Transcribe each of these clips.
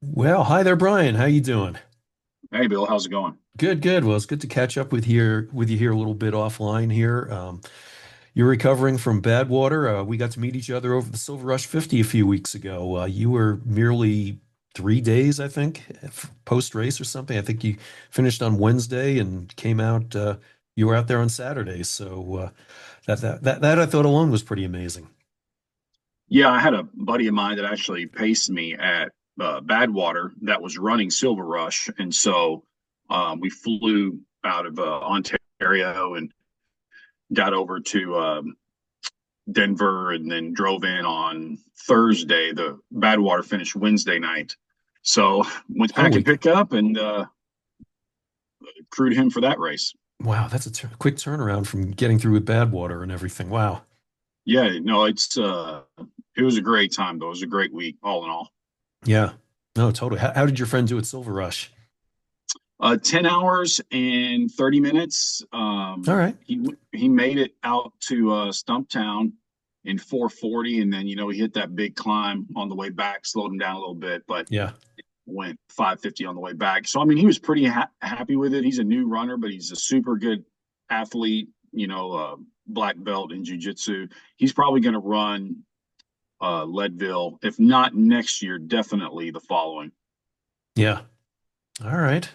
Well, hi there, Brian. How you doing? Hey Bill, how's it going? Good, good. Well, it's good to catch up with you here a little bit offline here. You're recovering from Badwater. We got to meet each other over the Silver Rush 50 a few weeks ago. You were merely 3 days, I think, post race or something. I think you finished on Wednesday and came out. You were out there on Saturday, so that I thought alone was pretty amazing. Yeah, I had a buddy of mine that actually paced me at Badwater that was running Silver Rush, and so we flew out of Ontario and got over to Denver, and then drove in on Thursday. The Badwater finished Wednesday night, so went to pack and Holy, pick up and crewed him for that race. wow, that's a quick turnaround from getting through with Badwater and everything. Wow. Yeah, no, it was a great time though. It was a great week, all in all. Yeah. No, totally. How did your friend do at Silver Rush? 10 hours and 30 minutes. All right. He made it out to Stumptown in 4:40, and then he hit that big climb on the way back, slowed him down a little bit, but Yeah. went 5:50 on the way back. So I mean, he was pretty happy with it. He's a new runner, but he's a super good athlete. Black belt in jiu-jitsu. He's probably going to run Leadville, if not next year, definitely the following. Yeah. All right.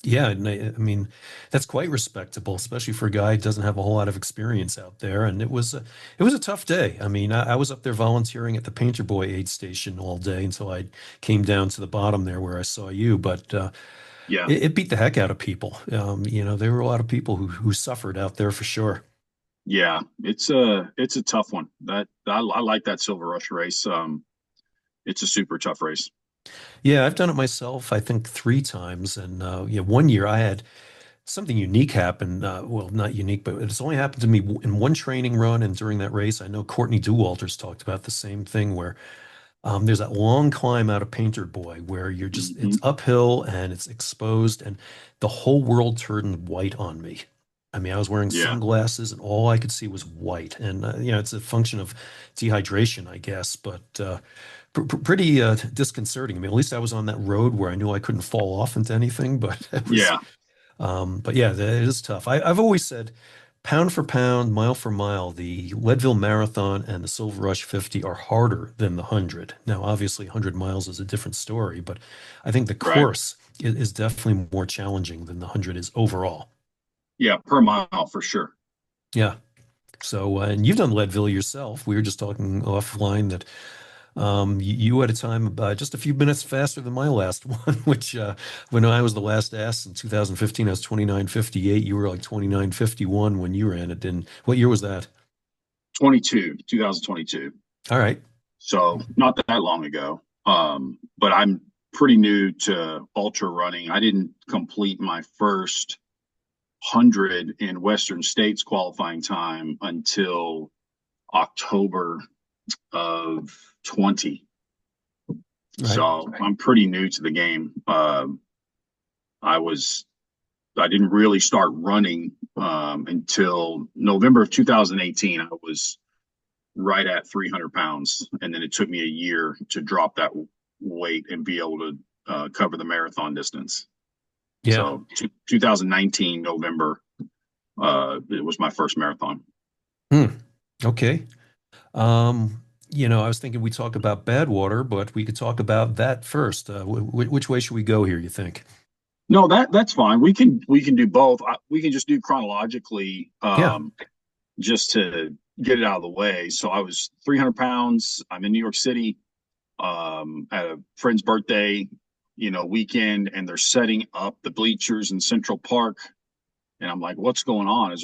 Yeah, and I mean, that's quite respectable, especially for a guy who doesn't have a whole lot of experience out there. And it was a tough day. I mean, I was up there volunteering at the Painter Boy aid station all day until I came down to the bottom there where I saw you. But Yeah. it beat the heck out of people. There were a lot of people who suffered out there for sure. Yeah, it's a tough one. I like that Silver Rush race. It's a super tough race. Yeah, I've done it myself, I think 3 times. And yeah, one year I had something unique happen. Well, not unique, but it's only happened to me in one training run and during that race. I know Courtney Dauwalter's talked about the same thing where there's that long climb out of Painter Boy where it's Hmm. uphill and it's exposed and the whole world turned white on me. I mean, I was wearing Yeah, sunglasses and all I could see was white. And, it's a function of dehydration, I guess, but pretty disconcerting. I mean, at least I was on that road where I knew I couldn't fall off into anything, but yeah, but yeah, it is tough. I've always said, pound for pound, mile for mile, the Leadville Marathon and the Silver Rush 50 are harder than the 100. Now, obviously, 100 miles is a different story, but I think the right. course is definitely more challenging than the 100 is overall. Yeah, per mile for sure. Yeah. So, and you've done Leadville yourself. We were just talking offline that you had a time just a few minutes faster than my last one, which when I was the last ass in 2015, I was 29:58. You were like 29:51 when you ran it. And what year was that? 2022. All right. So not that long ago. But I'm pretty new to ultra running. I didn't complete my first 100 in Western States qualifying time until October of 20. All right. So I'm pretty new to the game. I was I didn't really start running until November of 2018. I was right at 300 pounds, and then it took me a year to drop that weight and be able to cover the marathon distance. Yeah. So 2019 November, it was my first marathon. Hmm. Okay. I was thinking we talk about Badwater, but we could talk about that first. Which way should we go here, you think? No, that's fine. We can do both. We can just do chronologically, Yeah. just to get it out of the way. So I was 300 pounds. I'm in New York City at a friend's birthday, weekend, and they're setting up the bleachers in Central Park. And I'm like, what's going on?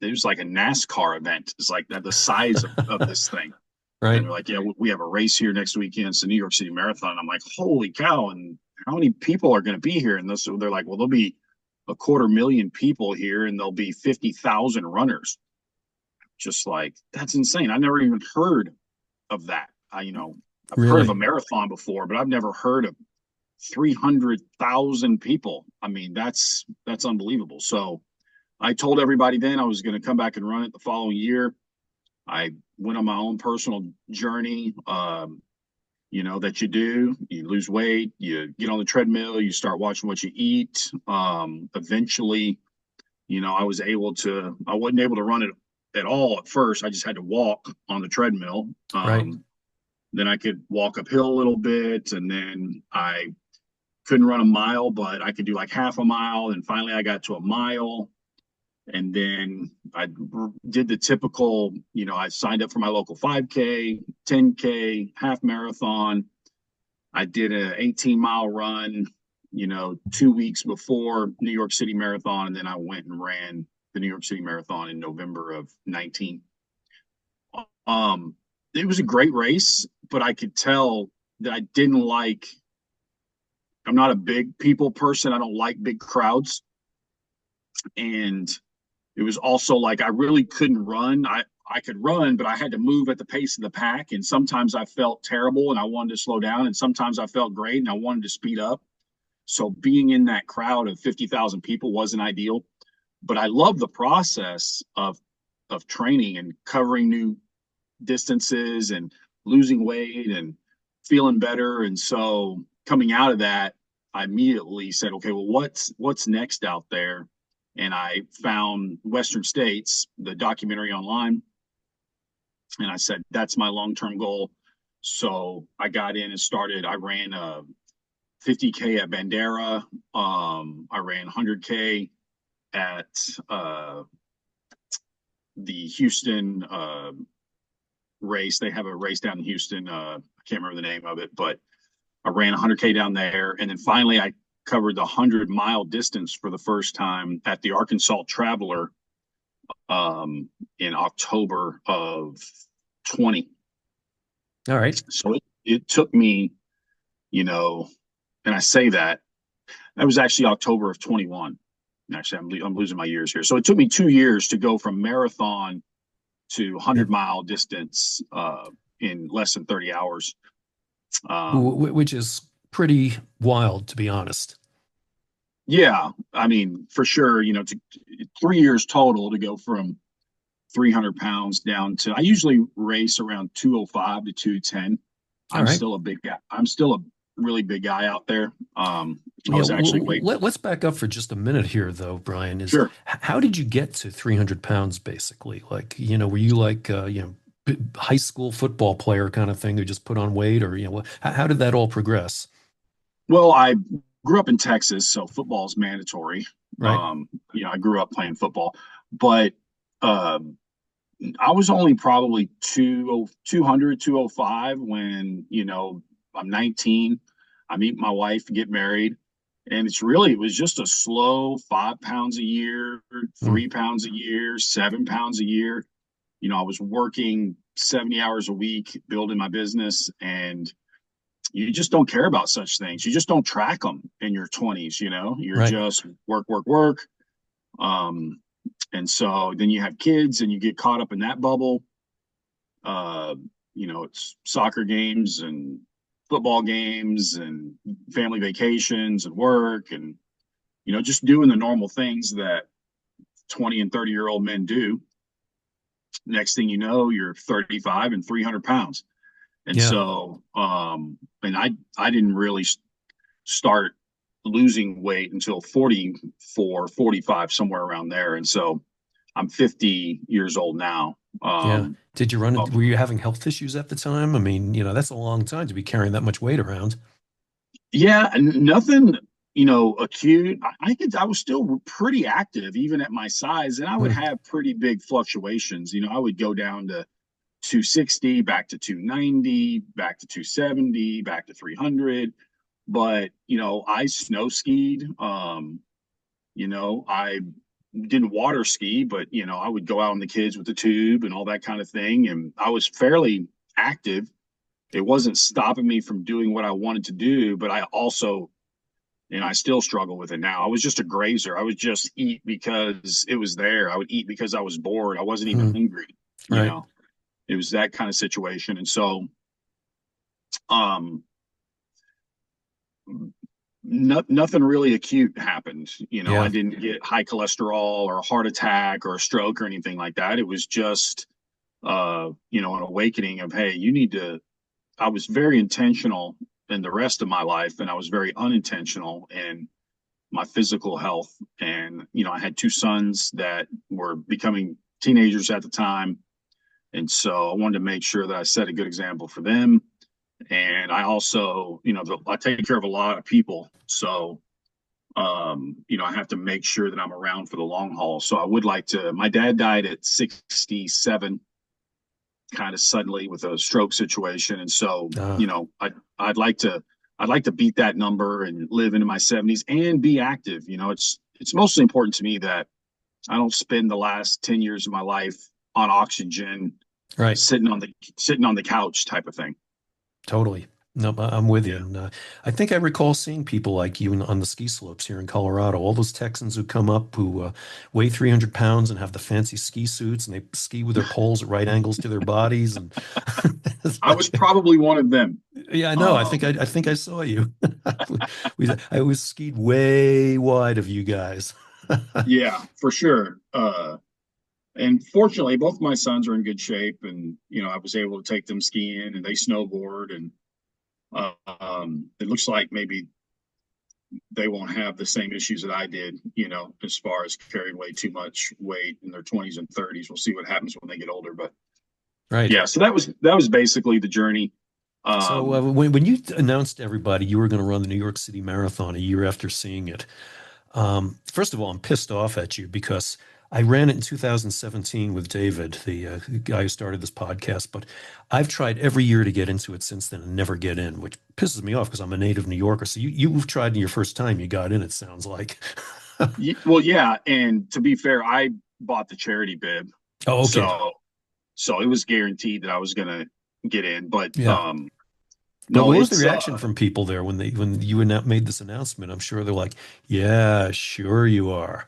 There's like a NASCAR event. It's like the size of this thing. And Right. they're like, yeah, we have a race here next weekend. It's the New York City Marathon. I'm like, holy cow. And how many people are going to be here? And they're like, well, there'll be a 250,000 people here and there'll be 50,000 runners. Just like, that's insane. I never even heard of that. I've heard of a Really? marathon before, but I've never heard of 300,000 people. I mean, that's unbelievable. So I told everybody then I was going to come back and run it the following year. I went on my own personal journey. that you do. You lose weight, you get on the treadmill, you start watching what you eat. Eventually, I wasn't able to run it at all at first. I just had to walk on the treadmill. Right. Then I could walk uphill a little bit, and then I couldn't run a mile, but I could do like half a mile. And finally, I got to a mile. And then I did the typical, I signed up for my local 5K, 10K, half marathon. I did an 18-mile run, 2 weeks before New York City Marathon. And then I went and ran the New York City Marathon in November of 19. It was a great race, but I could tell that I didn't like, I'm not a big people person. I don't like big crowds. And it was also like I really couldn't run. I could run, but I had to move at the pace of the pack. And sometimes I felt terrible and I wanted to slow down. And sometimes I felt great and I wanted to speed up. So being in that crowd of 50,000 people wasn't ideal. But I love the process of training and covering new distances and losing weight and feeling better. And so coming out of that, I immediately said, okay, well, what's next out there? And I found Western States, the documentary online, and I said, that's my long-term goal. So I got in and started. I ran a 50K at Bandera. I ran 100K at the Houston race. They have a race down in Houston. I can't remember the name of it, but I ran 100K down there. And then finally, I covered the 100-mile distance for the first time at the Arkansas Traveler in October of 20. All right. So it took me, and I say that was actually October of 21. Actually, I'm losing my years here. So it took me 2 years to go from marathon to 100-mile distance in less than 30 hours. Which is pretty wild, to be honest. Yeah, I mean, for sure, 3 years total to go from 300 pounds down to, I usually race around 205 to 210. I'm right. still a big guy. I'm still a really big guy out there. I Yeah, was actually waiting. let's back up for just a minute here, though, Brian. Sure. How did you get to 300 pounds, basically? Like, were you like, high school football player kind of thing who just put on weight, or, how did that all progress? Well, I grew up in Texas, so football is mandatory. Right. I grew up playing football, but I was only probably 200, 205 when, I'm 19. I meet my wife, get married. And it was just a slow 5 pounds a year, 3 pounds a year, 7 pounds a year. I was working 70 hours a week, building my business, and you just don't care about such things. You just don't track them in your 20s, you're Right. just work, work, work. And so then you have kids and you get caught up in that bubble. It's soccer games and football games and family vacations and work and, just doing the normal things that 20 and 30-year-old men do. Next thing you know, you're 35 and 300 pounds. And Yeah. so, and I didn't really start losing weight until 44, 45, somewhere around there. And so I'm 50 years old now. Yeah. Were you having health issues at the time? I mean, that's a long time to be carrying that much weight around. Yeah, and nothing, acute. I was still pretty active even at my size, and I would have pretty big fluctoations. I would go down to 260, back to 290, back to 270, back to 300. But, I snow skied. I didn't water ski, but, I would go out on the kids with the tube and all that kind of thing. And I was fairly active. It wasn't stopping me from doing what I wanted to do, but I also, I still struggle with it now. I was just a grazer. I would just eat because it was there. I would eat because I was bored. I wasn't even hungry, Right. It was that kind of situation. And so, nothing really acute happened. Yeah. I didn't get high cholesterol or a heart attack or a stroke or anything like that. It was just, an awakening of, hey, you need to I was very intentional in the rest of my life, and I was very unintentional in my physical health. And, I had two sons that were becoming teenagers at the time. And so I wanted to make sure that I set a good example for them. And I also, I take care of a lot of people. So, I have to make sure that I'm around for the long haul. So I would like to, my dad died at 67, kind of suddenly with a stroke situation. And so, Ah, I'd like to, I'd like to beat that number and live into my 70s and be active. It's mostly important to me that I don't spend the last 10 years of my life on oxygen, right. sitting on the couch type of thing. Totally. No, I'm with you. Yeah. And I think I recall seeing people like you on the ski slopes here in Colorado. All those Texans who come up who weigh 300 pounds and have the fancy ski suits and they ski with their poles at right angles to their bodies. And it's I was like, probably one of them. yeah, I know. Um, I think I saw you. I was skied way wide of you guys. yeah, for sure. And fortunately, both my sons are in good shape, and I was able to take them skiing, and they snowboard, and it looks like maybe they won't have the same issues that I did, as far as carrying way too much weight in their 20s and 30s. We'll see what happens when they get older, but Right. yeah. So that was basically the journey. So Um, when you announced to everybody you were going to run the New York City Marathon a year after seeing it, first of all, I'm pissed off at you because I ran it in 2017 with David, the guy who started this podcast. But I've tried every year to get into it since then and never get in, which pisses me off because I'm a native New Yorker. So you've tried in your first time, you got in, it sounds like. well, yeah, and to be fair, I bought the charity bib, Oh, okay. so it was guaranteed that I was gonna get in. But Yeah. But no, what was the it's reaction from people there when you made this announcement? I'm sure they're like, "Yeah, sure you are."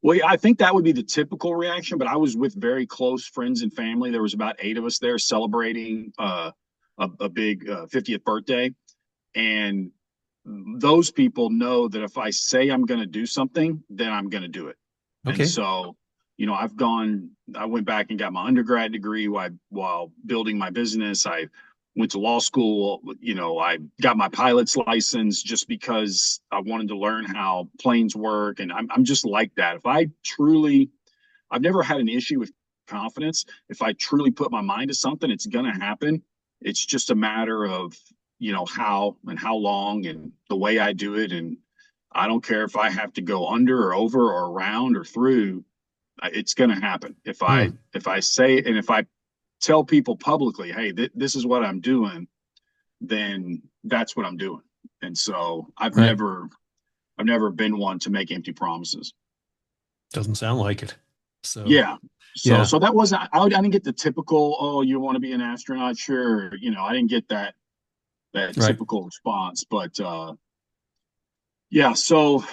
well, yeah, I think that would be the typical reaction. But I was with very close friends and family. There was about eight of us there celebrating a big 50th birthday, and those people know that if I say I'm going to do something, then I'm going to do it. And Okay. so, I went back and got my undergrad degree while building my business. I went to law school. I got my pilot's license just because I wanted to learn how planes work. And I'm just like that. I've never had an issue with confidence. If I truly put my mind to something, it's going to happen. It's just a matter of, how and how long and the way I do it. And I don't care if I have to go under or over or around or through, it's going to happen. If I Hmm. if I say and if I tell people publicly, hey, this is what I'm doing, then that's what I'm doing. And so Right. I've never been one to make empty promises. Doesn't sound like it. So, Yeah. So yeah. so that wasn't I didn't get the typical, oh, you want to be an astronaut? Sure. I didn't get that Right. typical response. But yeah, so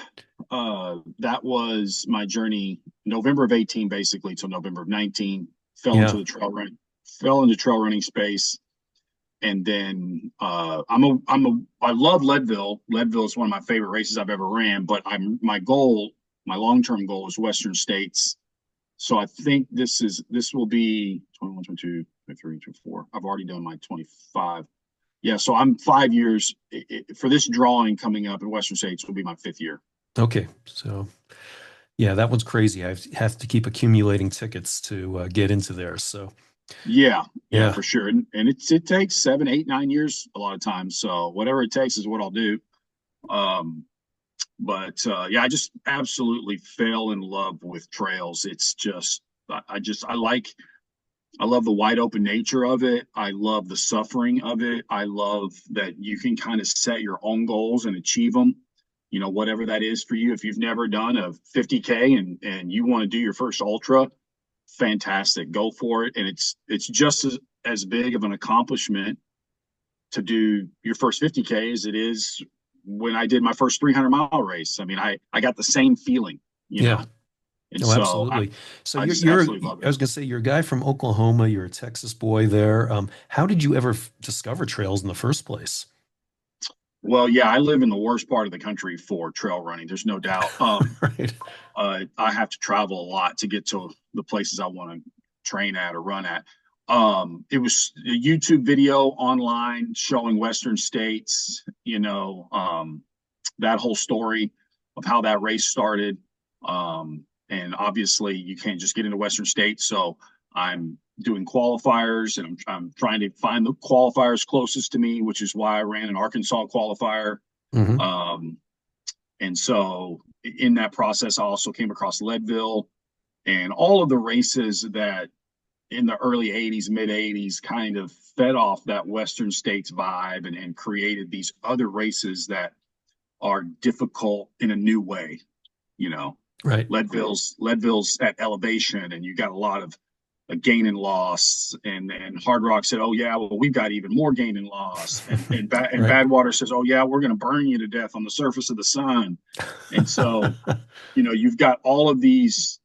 that was my journey, November of 18, basically, till November of 19. Fell Yeah. into the fell into trail running space. And then I love Leadville. Leadville is one of my favorite races I've ever ran, but my long-term goal is Western States. So I think this will be 21, 22, 23, 24. I've already done my 25. Yeah, so I'm 5 years for this drawing coming up in Western States will be my fifth year. Okay. So, yeah, that one's crazy. I have to keep accumulating tickets to get into there. So, Yeah, yeah, yeah. for sure. And it takes 7, 8, 9 years a lot of times. So whatever it takes is what I'll do. Um, but yeah, I just absolutely fell in love with trails. It's just I love the wide open nature of it. I love the suffering of it. I love that you can kind of set your own goals and achieve them. Whatever that is for you. If you've never done a 50K and you want to do your first ultra, fantastic, go for it. And it's just as big of an accomplishment to do your first 50K as it is when I did my first 300-mile race. I mean, I got the same feeling, Yeah. and No, so I, absolutely. So I just absolutely love I it. was gonna say you're a guy from Oklahoma, you're a Texas boy there. How did you ever discover trails in the first place? Well, yeah, I live in the worst part of the country for trail running. There's no doubt. Right. I have to travel a lot to get to the places I want to train at or run at. It was a YouTube video online showing Western states, that whole story of how that race started. And obviously, you can't just get into Western states. So I'm doing qualifiers, and I'm trying to find the qualifiers closest to me, which is why I ran an Arkansas qualifier. Hmm. Um, and so in that process, I also came across Leadville and all of the races that in the early 80s, mid 80s, kind of fed off that Western States vibe and created these other races that are difficult in a new way. You know, Right. Leadville's at elevation, and you got a lot of gain and loss. And Hard Rock said, "Oh yeah, well we've got even more gain and loss." And Right. Badwater says, "Oh yeah, we're going to burn you to death on the surface of the sun." And so, you've got all of these,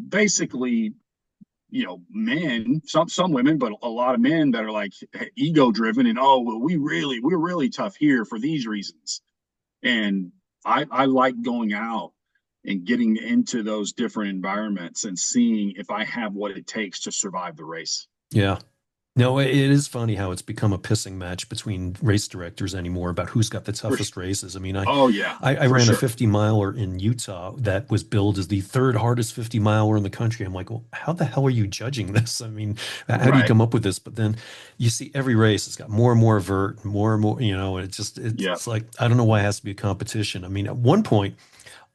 basically men, some women, but a lot of men that are like ego driven and oh well, we're really tough here for these reasons. And I like going out and getting into those different environments and seeing if I have what it takes to survive the race. Yeah. No, it is funny how it's become a pissing match between race directors anymore about who's got the For, toughest races. I mean, I, oh yeah, I, I for ran a sure. 50 miler in Utah that was billed as the third hardest 50 miler in the country. I'm like, well, how the hell are you judging this? I mean, how do you Right. come up with this? But then you see every race, it's got more and more vert, more and more, and Yeah. it's like, I don't know why it has to be a competition. I mean, at one point,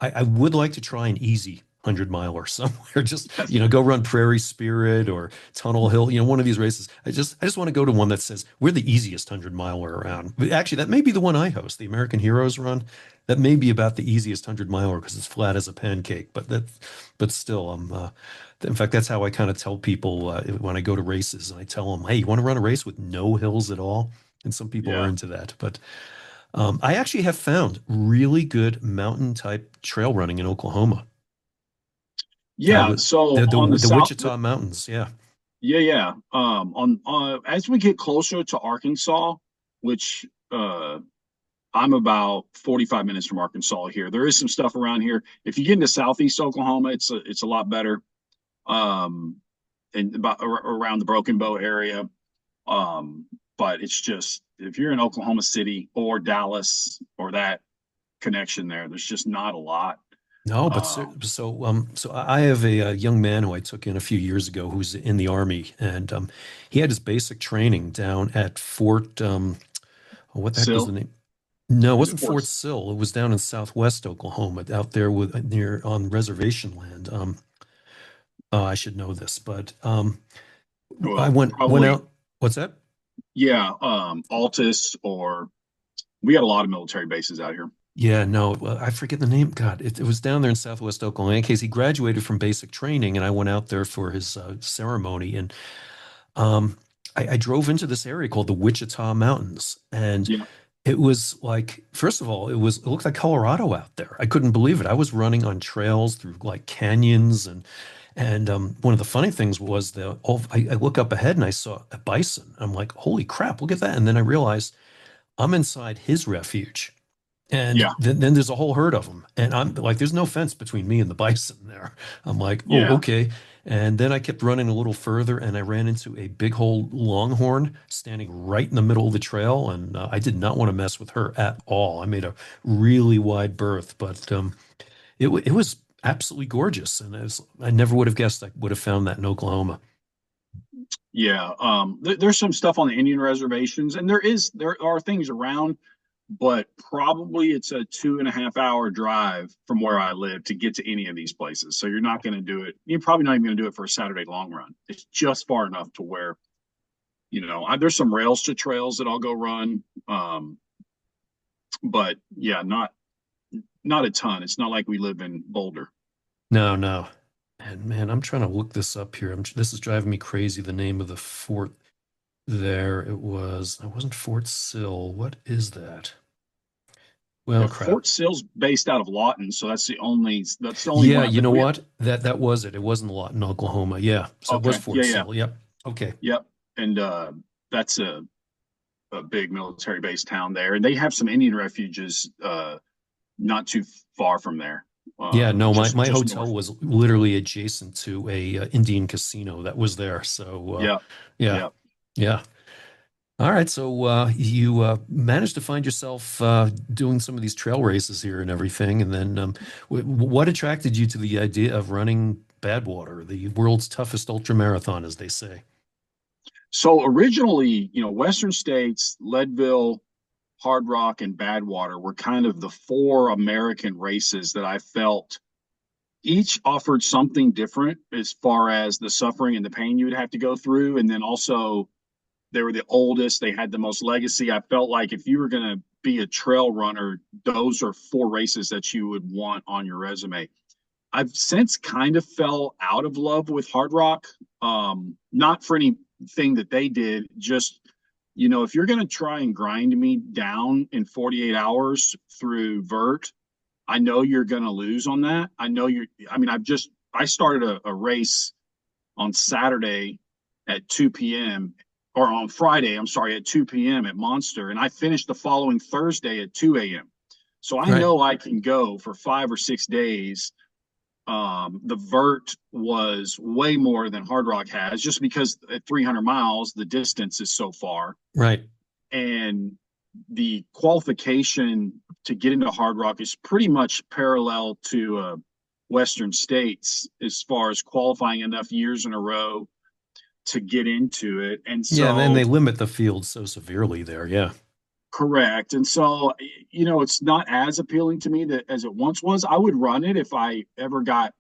I would like to try an easy 100 miler somewhere. Just, go run Prairie Spirit or Tunnel Hill, one of these races. I just want to go to one that says we're the easiest 100 miler around. But actually, that may be the one I host, the American Heroes Run. That may be about the easiest 100 miler because it's flat as a pancake. But still, in fact, that's how I kind of tell people when I go to races and I tell them, hey, you want to run a race with no hills at all? And some people are Yeah. into that. But I actually have found really good mountain type trail running in Oklahoma. Yeah. The, So the on the the the south, Wichita Mountains. Yeah. yeah, yeah. On as we get closer to Arkansas, which I'm about 45 minutes from Arkansas here. There is some stuff around here. If you get into southeast Oklahoma, it's a lot better. Um, and about around the Broken Bow area. Um, but it's just if you're in Oklahoma City or Dallas or that connection there, there's just not a lot. No, but Um, so I have a young man who I took in a few years ago who's in the Army, and he had his basic training down at Fort. Oh, what the heck was the Sill, name? No, it is it wasn't Fort Forest? Sill. It was down in southwest Oklahoma, out there with near on reservation land. I should know this, but I Well, went probably, out. What's that? yeah. Altus, or we got a lot of military bases out here. Yeah, no, I forget the name. God, it was down there in Southwest Oklahoma. In case he graduated from basic training, and I went out there for his ceremony, and um, I drove into this area called the Wichita Mountains, and Yeah, it was like, first of all, it looked like Colorado out there. I couldn't believe it. I was running on trails through like canyons, and one of the funny things was I look up ahead and I saw a bison. I'm like, holy crap, look at that! And then I realized I'm inside his refuge. And yeah, then there's a whole herd of them. And I'm like, there's no fence between me and the bison there. I'm like, oh, yeah, okay. And then I kept running a little further and I ran into a big old longhorn standing right in the middle of the trail. And I did not want to mess with her at all. I made a really wide berth, but it was absolutely gorgeous. And I never would have guessed I would have found that in Oklahoma. yeah. There's some stuff on the Indian reservations, and there are things around, but probably it's a 2.5 hour drive from where I live to get to any of these places. So you're not going to do it. You're probably not even going to do it for a Saturday long run. It's just far enough to where, there's some rails to trails that I'll go run. But yeah, not a ton. It's not like we live in Boulder. No, no. And man, I'm trying to look this up here. This is driving me crazy. The name of the fort there. It wasn't Fort Sill. What is that? Yeah, Well, crap. Fort Sill's based out of Lawton, so that's the only Yeah, one. you know what? That was it. It wasn't a lot in Oklahoma. Yeah. So it was Okay, yeah, Fort yeah, Sill. Yep. Okay. yep. And that's a big military base town there, and they have some Indian refuges not too far from there. Yeah, no, my just hotel north. was literally adjacent to a Indian casino that was there. So Yeah, yeah, yeah. yeah. All right, so you managed to find yourself doing some of these trail races here and everything, and then what attracted you to the idea of running Badwater, the world's toughest ultramarathon, as they say? So originally, Western States, Leadville, Hard Rock, and Badwater were kind of the four American races that I felt each offered something different as far as the suffering and the pain you would have to go through. And then also, they were the oldest, they had the most legacy. I felt like if you were going to be a trail runner, those are four races that you would want on your resume. I've since kind of fell out of love with Hard Rock. Not for anything that they did, just if you're going to try and grind me down in 48 hours through vert, I know you're going to lose on that. I know you're. I mean, I started a race on Saturday at 2 p.m. or on Friday, I'm sorry, at 2 p.m. at Monster, and I finished the following Thursday at 2 a.m. So I Right, know I can go for 5 or 6 days. The vert was way more than Hard Rock has, just because at 300 miles the distance is so far, right. and the qualification to get into Hard Rock is pretty much parallel to Western States as far as qualifying enough years in a row to get into it. And Yeah, and so, they limit the field so severely there. Yeah, correct. And so, it's not as appealing to me that as it once was. I would run it if I ever got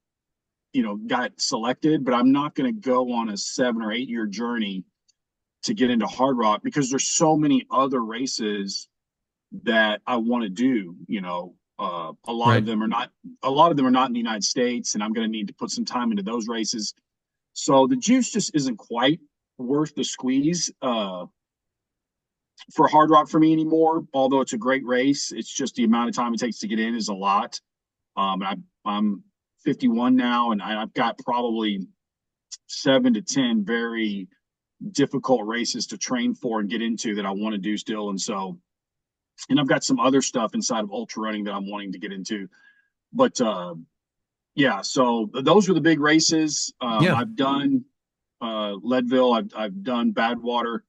selected, but I'm not going to go on a 7 or 8 year journey to get into Hard Rock because there's so many other races that I want to do. A lot of right. them are not. A lot of them are not in the United States, and I'm going to need to put some time into those races. So the juice just isn't quite worth the squeeze for Hard Rock for me anymore. Although it's a great race, it's just the amount of time it takes to get in is a lot. I'm 51 now, and I've got probably 7 to 10 very difficult races to train for and get into that I want to do still. And so, and I've got some other stuff inside of ultra running that I'm wanting to get into. But yeah, so those were the big races. Yeah, I've done Leadville, I've done Badwater,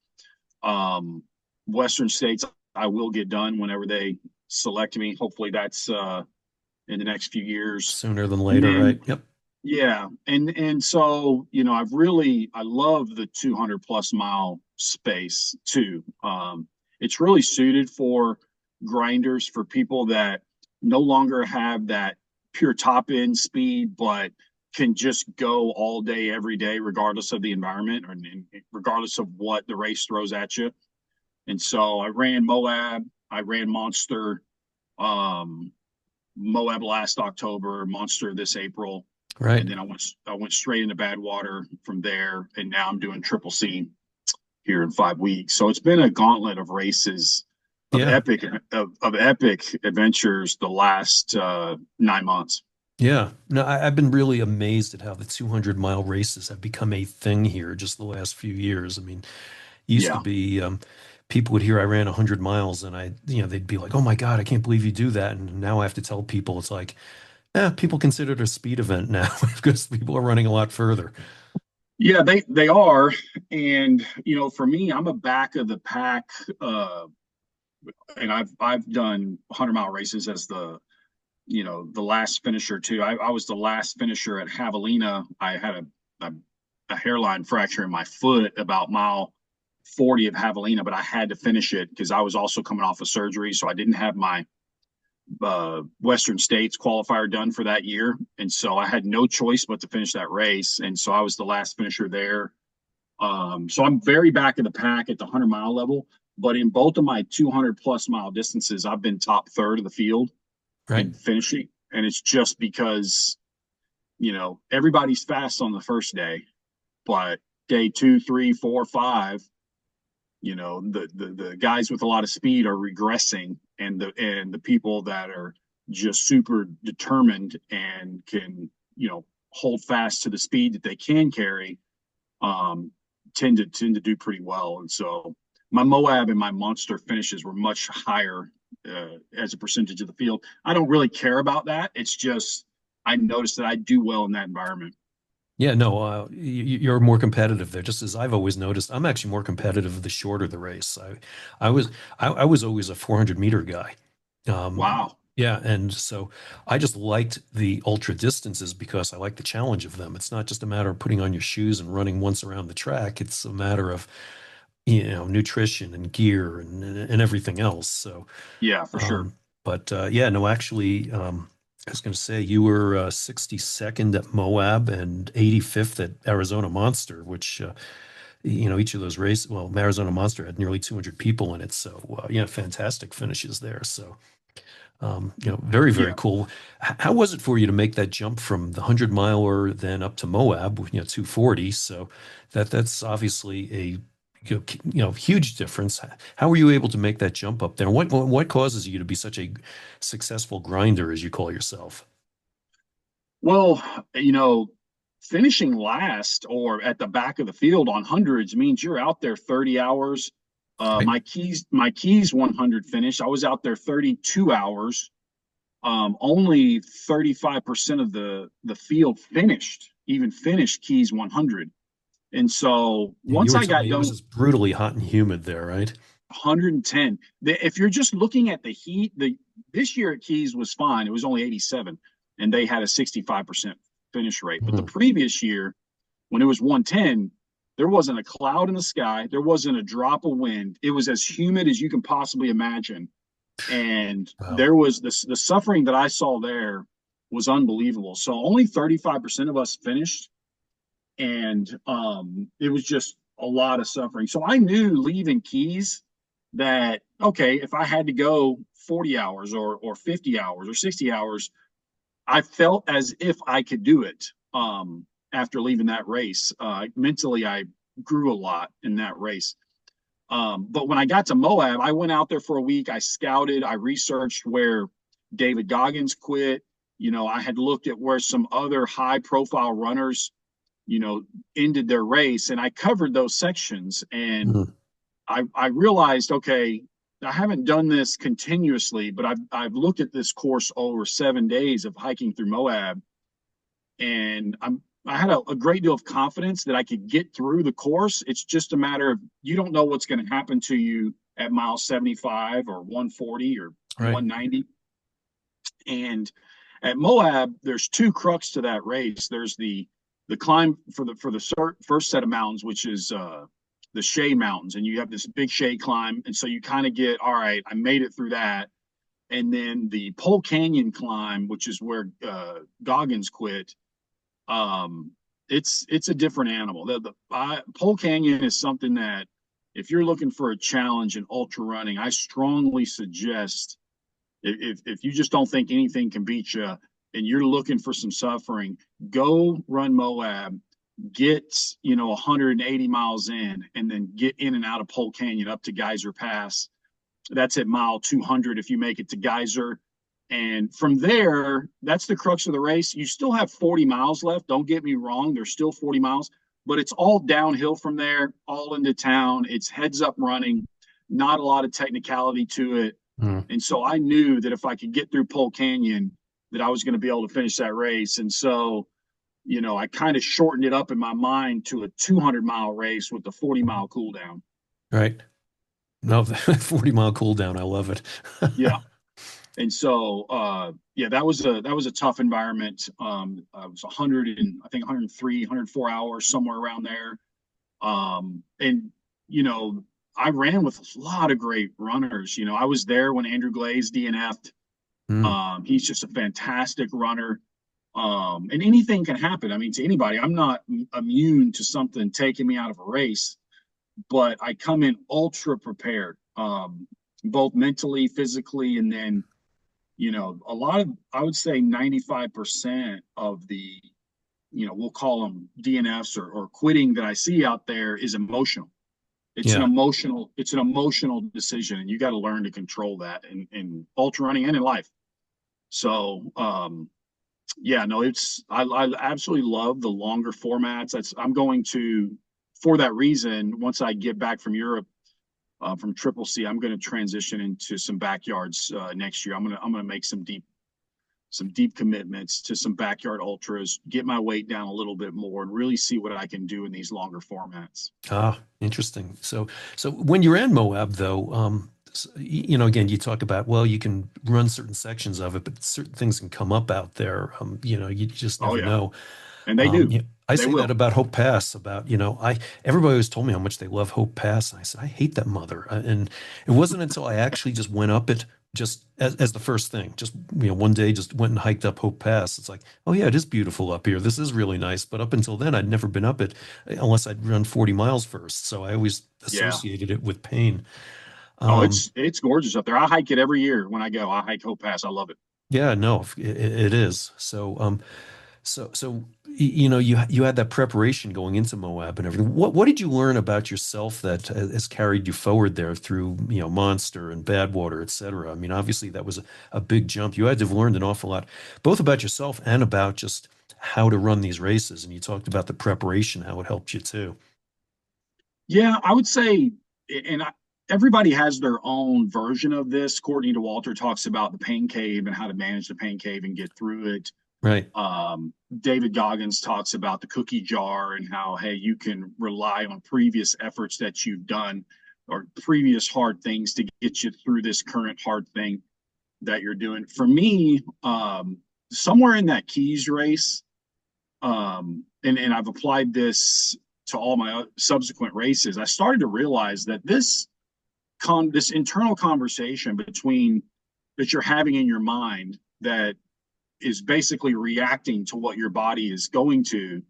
um, Western States. I will get done whenever they select me. Hopefully, that's in the next few years. sooner than And later, then right? Yep. yeah, and so I love the 200 plus mile space too. It's really suited for grinders, for people that no longer have that pure top end speed, but can just go all day, every day, regardless of the environment or regardless of what the race throws at you. And so I ran Moab, I ran Monster, um, Moab last October, Monster this April, Right. and then I went straight into Badwater from there, and now I'm doing Triple C here in 5 weeks. So it's been a gauntlet of races, of Yeah. epic adventures the last 9 months. Yeah. No, I've been really amazed at how the 200-mile races have become a thing here just the last few years. I mean, used to Yeah, be people would hear I ran 100 miles and they'd be like, oh my God, I can't believe you do that. And now I have to tell people it's like, people consider it a speed event now because people are running a lot further. yeah, they are, and for me, I'm a back of the pack, uh, and I've done 100-mile races as the last finisher too. I was the last finisher at Javelina. I had a hairline fracture in my foot about mile 40 of Javelina, but I had to finish it because I was also coming off of surgery, so I didn't have my Western States qualifier done for that year, and so I had no choice but to finish that race, and so I was the last finisher there. So I'm very back in the pack at the 100-mile level, but in both of my 200 plus mile distances, I've been top third of the field Right. in finishing, and it's just because everybody's fast on the first day, but day 2, 3, 4, 5, the guys with a lot of speed are regressing, and the people that are just super determined and can hold fast to the speed that they can carry, um, tend to do pretty well. And so my Moab and my Monster finishes were much higher as a percentage of the field. I don't really care about that. It's just I noticed that I do well in that environment. Yeah, no, you're more competitive there. Just as I've always noticed, I'm actually more competitive the shorter the race. I was, I was always a 400-meter guy. Wow. Yeah, and so I just liked the ultra distances because I like the challenge of them. It's not just a matter of putting on your shoes and running once around the track. It's a matter of, nutrition and gear and everything else. So, Yeah, for sure. um, but yeah, no, actually, I was going to say you were 62nd at Moab and 85th at Arizona Monster, which each of those races. Well, Arizona Monster had nearly 200 people in it, so yeah, fantastic finishes there. So. Very, very Yeah. cool. How was it for you to make that jump from the 100 miler then up to Moab, 240? So that's obviously a huge difference. How were you able to make that jump up there? What causes you to be such a successful grinder, as you call yourself? Well, you know, finishing last or at the back of the field on hundreds means you're out there 30 hours. Right? My keys 100 finish. I was out there 32 hours. Only 35% of the field even finished keys 100. And so Yeah, you once were I telling got me it was done just brutally hot and humid there, right? 110, if you're just looking at the heat, this year at Keys was fine. It was only 87, and they had a 65% finish rate. But the Mhm. previous year, when it was 110, there wasn't a cloud in the sky. There wasn't a drop of wind. It was as humid as you can possibly imagine. And Wow. there was the suffering that I saw there was unbelievable. So only 35% of us finished, and it was just a lot of suffering. So I knew leaving Keys that okay, if I had to go 40 hours or 50 hours or 60 hours, I felt as if I could do it. After leaving that race, mentally I grew a lot in that race. But when I got to Moab, I went out there for a week. I scouted, I researched where David Goggins quit. I had looked at where some other high profile runners ended their race, and I covered those sections. And Mhm. I realized, okay, I haven't done this continuously, but I've looked at this course over 7 days of hiking through Moab, and I had a great deal of confidence that I could get through the course. It's just a matter of you don't know what's going to happen to you at mile 75 or 140 or Right. 190. And at Moab, there's two crux to that race. There's the climb for the first set of mountains, which is the Shea Mountains, and you have this big Shea climb, and so you kind of get all right. I made it through that, and then the Pole Canyon climb, which is where Goggins quit. Um, it's a different animal. The Pole Canyon is something that if you're looking for a challenge in ultra running, I strongly suggest if you just don't think anything can beat you and you're looking for some suffering, go run Moab, get 180 miles in, and then get in and out of Pole Canyon up to Geyser Pass. That's at mile 200 if you make it to Geyser. And from there, that's the crux of the race. You still have 40 miles left. Don't get me wrong. There's still 40 miles, but it's all downhill from there, all into town. It's heads up running, not a lot of technicality to it. Mhm. And so I knew that if I could get through Pole Canyon, that I was going to be able to finish that race. And so, I kind of shortened it up in my mind to a 200-mile race with the 40-mile cool down. Right. No, 40-mile cool down. I love it. Yeah. And so, yeah, that was a tough environment. I was 100 and I think 103, 104 hours somewhere around there. And you know, I ran with a lot of great runners. I was there when Andrew Glaze DNF'd. Mm. He's just a fantastic runner. And anything can happen. I mean, to anybody. I'm not immune to something taking me out of a race, but I come in ultra prepared, both mentally, physically, and then a lot of, I would say 95% of the, we'll call them DNFs or quitting that I see out there is emotional. Yeah. It's an emotional decision, and you got to learn to control that in ultra running and in life. So, yeah, no, I absolutely love the longer formats. I'm going to, for that reason, once I get back from Europe, from Triple C, I'm going to transition into some backyards next year. I'm gonna make some some deep commitments to some backyard ultras, get my weight down a little bit more, and really see what I can do in these longer formats. Ah, interesting. So when you're in Moab, though, again, you talk about, well, you can run certain sections of it, but certain things can come up out there. You just Oh never yeah, know. and they do. I They say that will. about Hope Pass. Everybody always told me how much they love Hope Pass, and I said I hate that mother. And it wasn't until I actually just went up it, just as the first thing, just one day, just went and hiked up Hope Pass. It's like, oh yeah, it is beautiful up here. This is really nice. But up until then, I'd never been up it unless I'd run 40 miles first. So I always Yeah. associated it with pain. Oh, Um, it's gorgeous up there. I hike it every year when I go. I hike Hope Pass. I love it. yeah, no, it is. You had that preparation going into Moab and everything. What did you learn about yourself that has carried you forward there through, Monster and Badwater, et cetera? I mean, obviously that was a big jump. You had to have learned an awful lot, both about yourself and about just how to run these races. And you talked about the preparation, how it helped you too. Yeah, I would say, and everybody has their own version of this. Courtney DeWalter talks about the pain cave and how to manage the pain cave and get through it. Right. David Goggins talks about the cookie jar and how, hey, you can rely on previous efforts that you've done or previous hard things to get you through this current hard thing that you're doing. For me, somewhere in that Keys race, and I've applied this to all my subsequent races, I started to realize that this internal conversation between that you're having in your mind that is basically reacting to what your body is going through.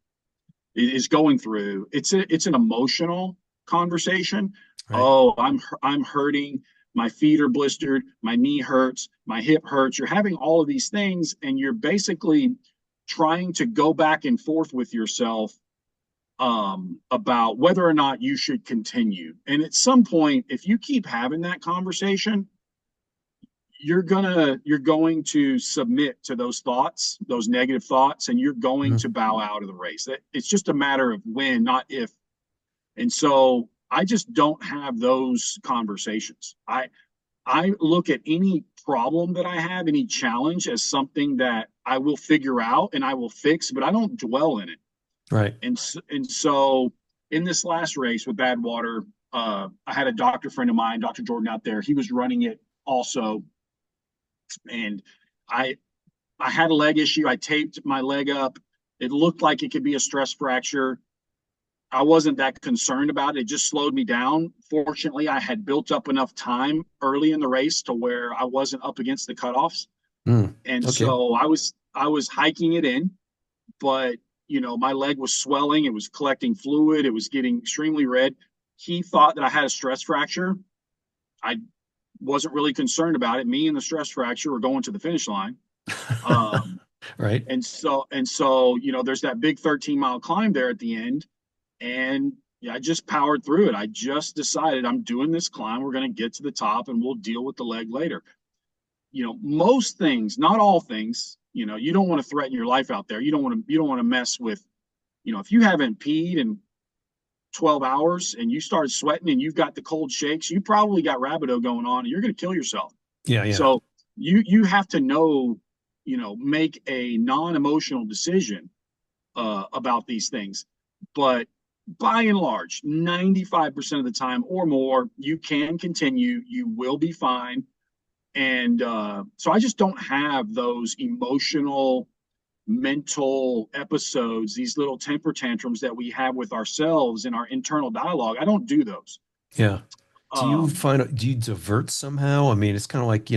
It's an emotional conversation. Right. Oh, I'm hurting. My feet are blistered. My knee hurts. My hip hurts. You're having all of these things, and you're basically trying to go back and forth with yourself about whether or not you should continue. And at some point, if you keep having that conversation, you're going to submit to those thoughts, those negative thoughts, and you're going Mhm. to bow out of the race. It's just a matter of when, not if. And so I just don't have those conversations. I look at any problem that I have, any challenge, as something that I will figure out and I will fix, but I don't dwell in it. Right. And so in this last race with Badwater, I had a doctor friend of mine, Dr. Jordan, out there. He was running it also, and I I had a leg issue. I taped my leg up. It looked like it could be a stress fracture. I wasn't that concerned about it. It just slowed me down. Fortunately, I had built up enough time early in the race to where I wasn't up against the cutoffs. Mm. And Okay. so I was hiking it in, but my leg was swelling, it was collecting fluid, it was getting extremely red. He thought that I had a stress fracture. I wasn't really concerned about it. Me and the stress fracture were going to the finish line. Um, Right. and so there's that big 13-mile climb there at the end, and yeah, I just powered through it. I just decided I'm doing this climb. We're going to get to the top, and we'll deal with the leg later. Most things, not all things. You don't want to threaten your life out there. You don't want to mess with. If you haven't peed in 12 hours and you start sweating and you've got the cold shakes, you probably got rabido going on, and you're going to kill yourself. Yeah. Yeah. So you have to know, make a non-emotional decision about these things. But by and large, 95% of the time or more, you can continue. You will be fine. And so I just don't have those emotional, mental episodes, these little temper tantrums that we have with ourselves in our internal dialogue. I don't do those. Yeah. Um, Do you divert somehow? I mean, it's kind of like,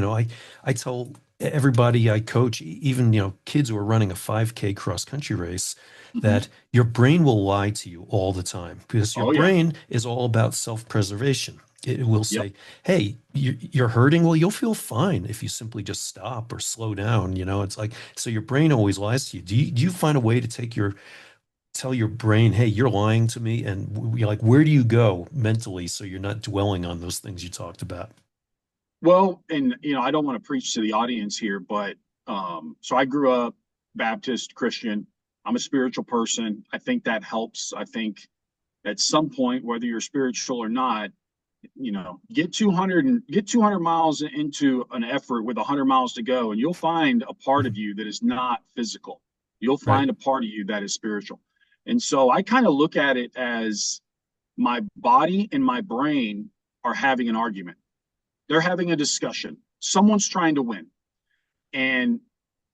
I tell everybody I coach, even, kids who are running a 5K cross country race, mhm. that your brain will lie to you all the time because your Oh, yeah. brain is all about self-preservation. It will Yep. say, hey, you're hurting. Well, you'll feel fine if you simply just stop or slow down. It's like, so your brain always lies to you. Do you find a way to tell your brain, hey, you're lying to me? And you're like, where do you go mentally so you're not dwelling on those things you talked about? Well, and, I don't want to preach to the audience here, but so I grew up Baptist Christian. I'm a spiritual person. I think that helps. I think at some point, whether you're spiritual or not, Get 200 miles into an effort with 100 miles to go, and you'll find a part of Mhm. you that is not physical. You'll Right. find a part of you that is spiritual. And so I kind of look at it as my body and my brain are having an argument. They're having a discussion. Someone's trying to win. And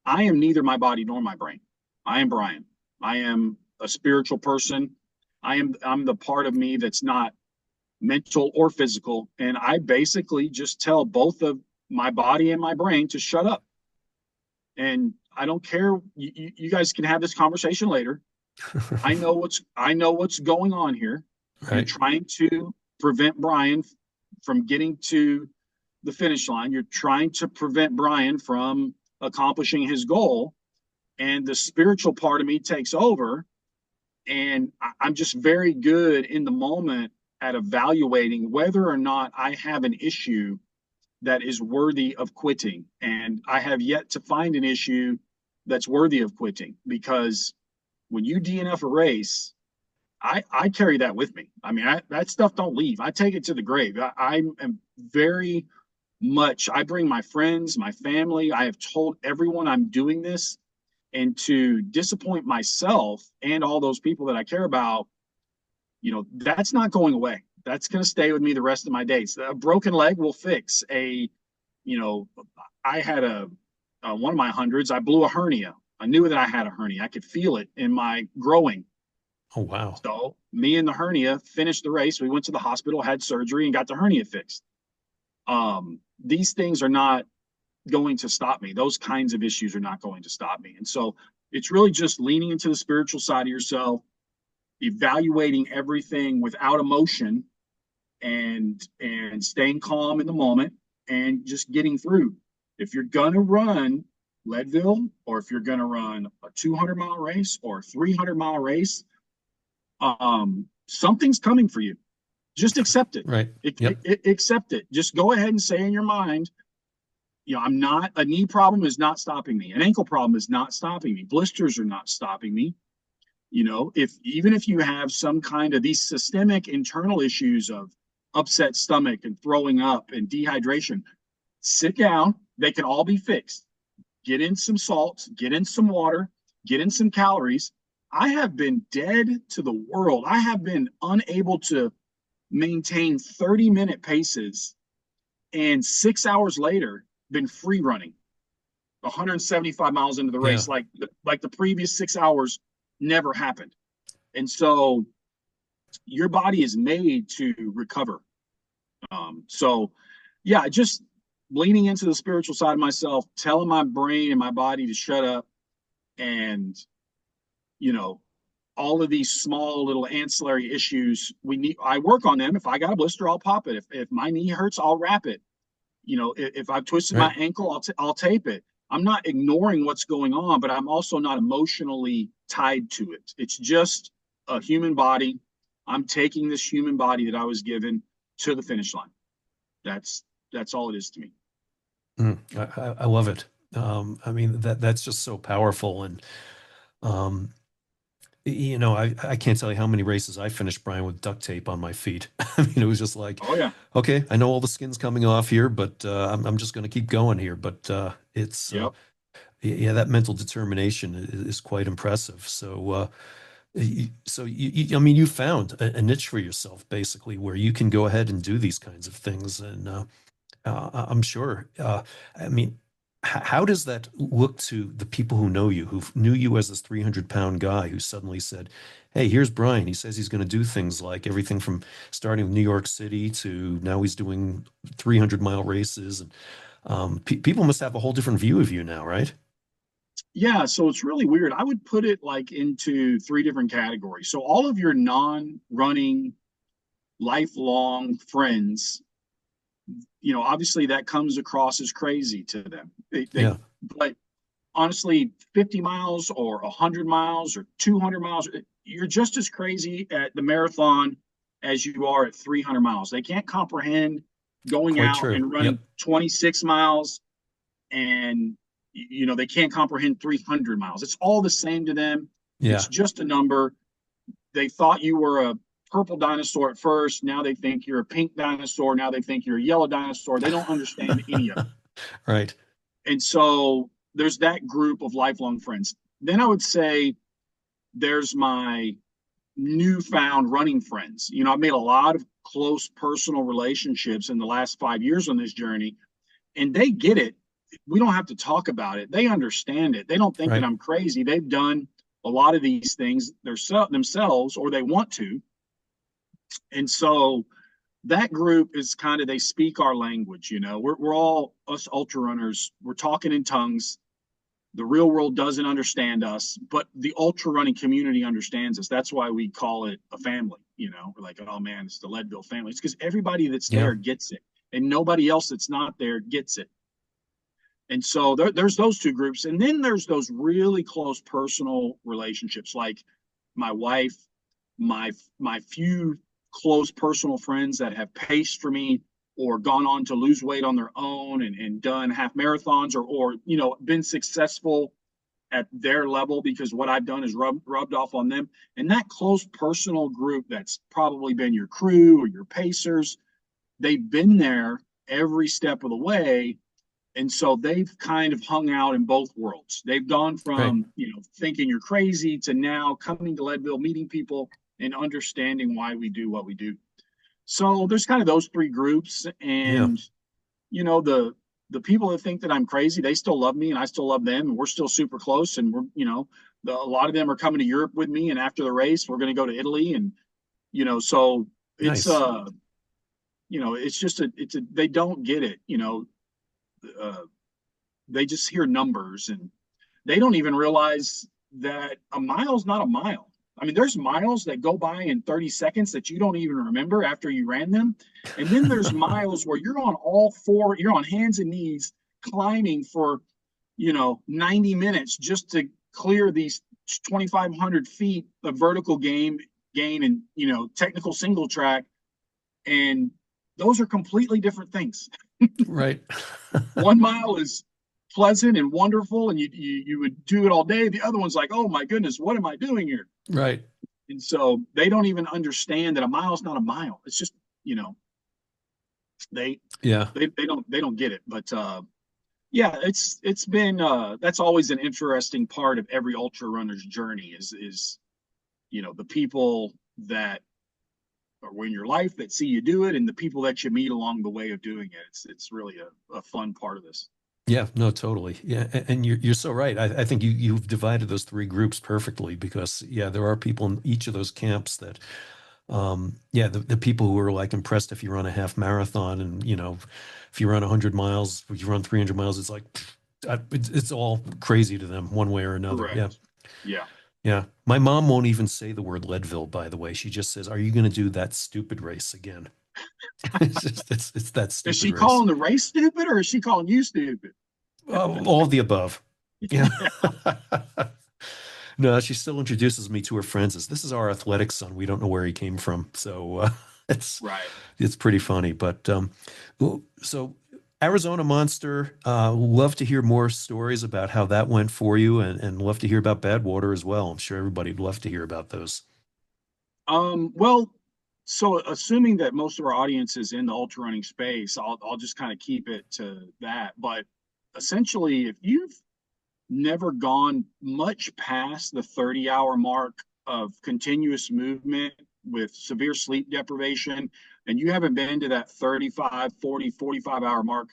I am neither my body nor my brain. I am Brian. I am a spiritual person. I'm the part of me that's not mental or physical. And I basically just tell both of my body and my brain to shut up. And I don't care. You guys can have this conversation later. I know what's going on here. You're Right. trying to prevent Brian from getting to the finish line. You're trying to prevent Brian from accomplishing his goal. And the spiritual part of me takes over. And I'm just very good in the moment at evaluating whether or not I have an issue that is worthy of quitting. And I have yet to find an issue that's worthy of quitting, because when you DNF a race, I carry that with me. I mean, that stuff don't leave. I take it to the grave. I am very much, I bring my friends, my family. I have told everyone I'm doing this, and to disappoint myself and all those people that I care about, that's not going away. That's going to stay with me the rest of my days. A broken leg will fix you know, I had one of my hundreds, I blew a hernia. I knew that I had a hernia. I could feel it in my growing. Oh, wow. So me and the hernia finished the race. We went to the hospital, had surgery, and got the hernia fixed. These things are not going to stop me. Those kinds of issues are not going to stop me. And so it's really just leaning into the spiritual side of yourself, evaluating everything without emotion, and staying calm in the moment, and just getting through. If you're gonna run Leadville, or if you're gonna run a 200-mile race or a 300-mile race, something's coming for you. Just accept it. Right. Yep. Accept it. Just go ahead and say in your mind, I'm not, a knee problem is not stopping me. An ankle problem is not stopping me. Blisters are not stopping me. If you have some kind of these systemic internal issues of upset stomach and throwing up and dehydration, sit down. They can all be fixed. Get in some salt, get in some water, get in some calories. I have been dead to the world. I have been unable to maintain 30-minute paces, and 6 hours later, been free running 175 miles into the Yeah. race, like the previous 6 hours never happened. And so your body is made to recover. So yeah, just leaning into the spiritual side of myself, telling my brain and my body to shut up, and you know, all of these small little ancillary issues, I work on them. If I got a blister, I'll pop it. If my knee hurts, I'll wrap it. If I've twisted my Right. ankle, I'll tape it. I'm not ignoring what's going on, but I'm also not emotionally tied to it. It's just a human body. I'm taking this human body that I was given to the finish line. That's that's all it is to me. I love it. I mean, that's just so powerful. And, um, I can't tell you how many races I finished, Brian, with duct tape on my feet. I mean, it was just like, Oh yeah. okay, I know all the skin's coming off here, but I'm just going to keep going here. But Yep. yeah, that mental determination is quite impressive. I mean, you found a niche for yourself, basically, where you can go ahead and do these kinds of things. And I'm sure. I mean, how does that look to the people who know you, who knew you as this 300-pound guy who suddenly said, "Hey, here's Brian. He says he's going to do things like everything from starting with New York City to now he's doing 300-mile races." And people must have a whole different view of you now, right? Yeah, so it's really weird. I would put it like into three different categories. So all of your non-running, lifelong friends, obviously that comes across as crazy to them. Yeah, But honestly, 50 miles or 100 miles or 200 miles, you're just as crazy at the marathon as you are at 300 miles. They can't comprehend going quite out true. and running Yep. 26 miles, and they can't comprehend 300 miles. It's all the same to them. It's Yeah. just a number. They thought you were a purple dinosaur at first. Now they think you're a pink dinosaur. Now they think you're a yellow dinosaur. They don't understand any of it. Right. And so there's that group of lifelong friends. Then I would say there's my newfound running friends. You know, I've made a lot of close personal relationships in the last 5 years on this journey, and they get it. We don't have to talk about it. They understand it. They don't think that Right. I'm crazy. They've done a lot of these things themselves, or they want to. And so that group is kind of, they speak our language. You know, we're all us ultra runners. We're talking in tongues. The real world doesn't understand us, but the ultra running community understands us. That's why we call it a family. You know, we're like, oh man, it's the Leadville family. It's because everybody that's Yeah. there gets it, and nobody else that's not there gets it. And so there's those two groups, and then there's those really close personal relationships, like my wife, my few close personal friends that have paced for me or gone on to lose weight on their own and done half marathons, or you know, been successful at their level because what I've done is rubbed off on them. And that close personal group that's probably been your crew or your pacers, they've been there every step of the way. And so they've kind of hung out in both worlds. They've gone Right. from, you know, thinking you're crazy to now coming to Leadville, meeting people, and understanding why we do what we do. So there's kind of those three groups. Yeah. And, you know, the people that think that I'm crazy, they still love me and I still love them. And we're still super close. And we're, you know, a lot of them are coming to Europe with me. And after the race, we're going to go to Italy. And, you know, so it's, Nice. you know, it's just they don't get it, you know, uh, they just hear numbers and they don't even realize that a mile's not a mile. I mean, there's miles that go by in 30 seconds that you don't even remember after you ran them. And then there's miles where you're on all four, you're on hands and knees climbing for, you know, 90 minutes just to clear these 2,500 feet of vertical gain and, you know, technical single track. And those are completely different things. Right. 1 mile is pleasant and wonderful, and you would do it all day. The other one's like, oh my goodness, what am I doing here? Right. And so they don't even understand that a mile is not a mile. It's just, you know, they Yeah. they don't get it. But yeah, it's been that's always an interesting part of every ultra runner's journey is you know, the people that are in your life that see you do it and the people that you meet along the way of doing it. It's really a fun part of this. Yeah, no, totally. Yeah, and you're so right. I think you've divided those three groups perfectly because yeah, there are people in each of those camps that yeah, the people who are like impressed if you run a half marathon and you know, if you run 100 miles, if you run 300 miles, it's like it's all crazy to them one way or another. Yeah. Correct. Yeah. Yeah. My mom won't even say the word Leadville, by the way. She just says, "Are you going to do that stupid race again?" It's that Is stupid she race. calling the race stupid or is she calling you stupid? All of the above. Yeah. Yeah. No, she still introduces me to her friends as this is our athletic son. We don't know where he came from. So it's Right. it's pretty funny. But well, so Arizona Monster, love to hear more stories about how that went for you and love to hear about Badwater as well. I'm sure everybody'd love to hear about those. Well, so assuming that most of our audience is in the ultra running space, I'll just kind of keep it to that. But essentially, if you've never gone much past the 30-hour mark of continuous movement with severe sleep deprivation, and you haven't been to that 35, 40, 45-hour mark,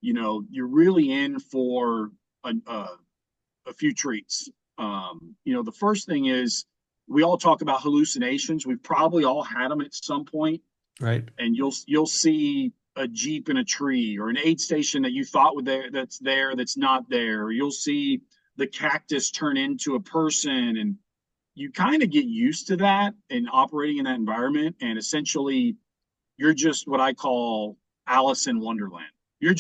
you know, you're really in for a few treats. You know, the first thing is we all talk about hallucinations. We've probably all had them at some point, Right. and you'll see a Jeep in a tree or an aid station that you thought was there that's not there. Or you'll see the cactus turn into a person, and you kind of get used to that and operating in that environment. And essentially, you're just what I call Alice in Wonderland. You're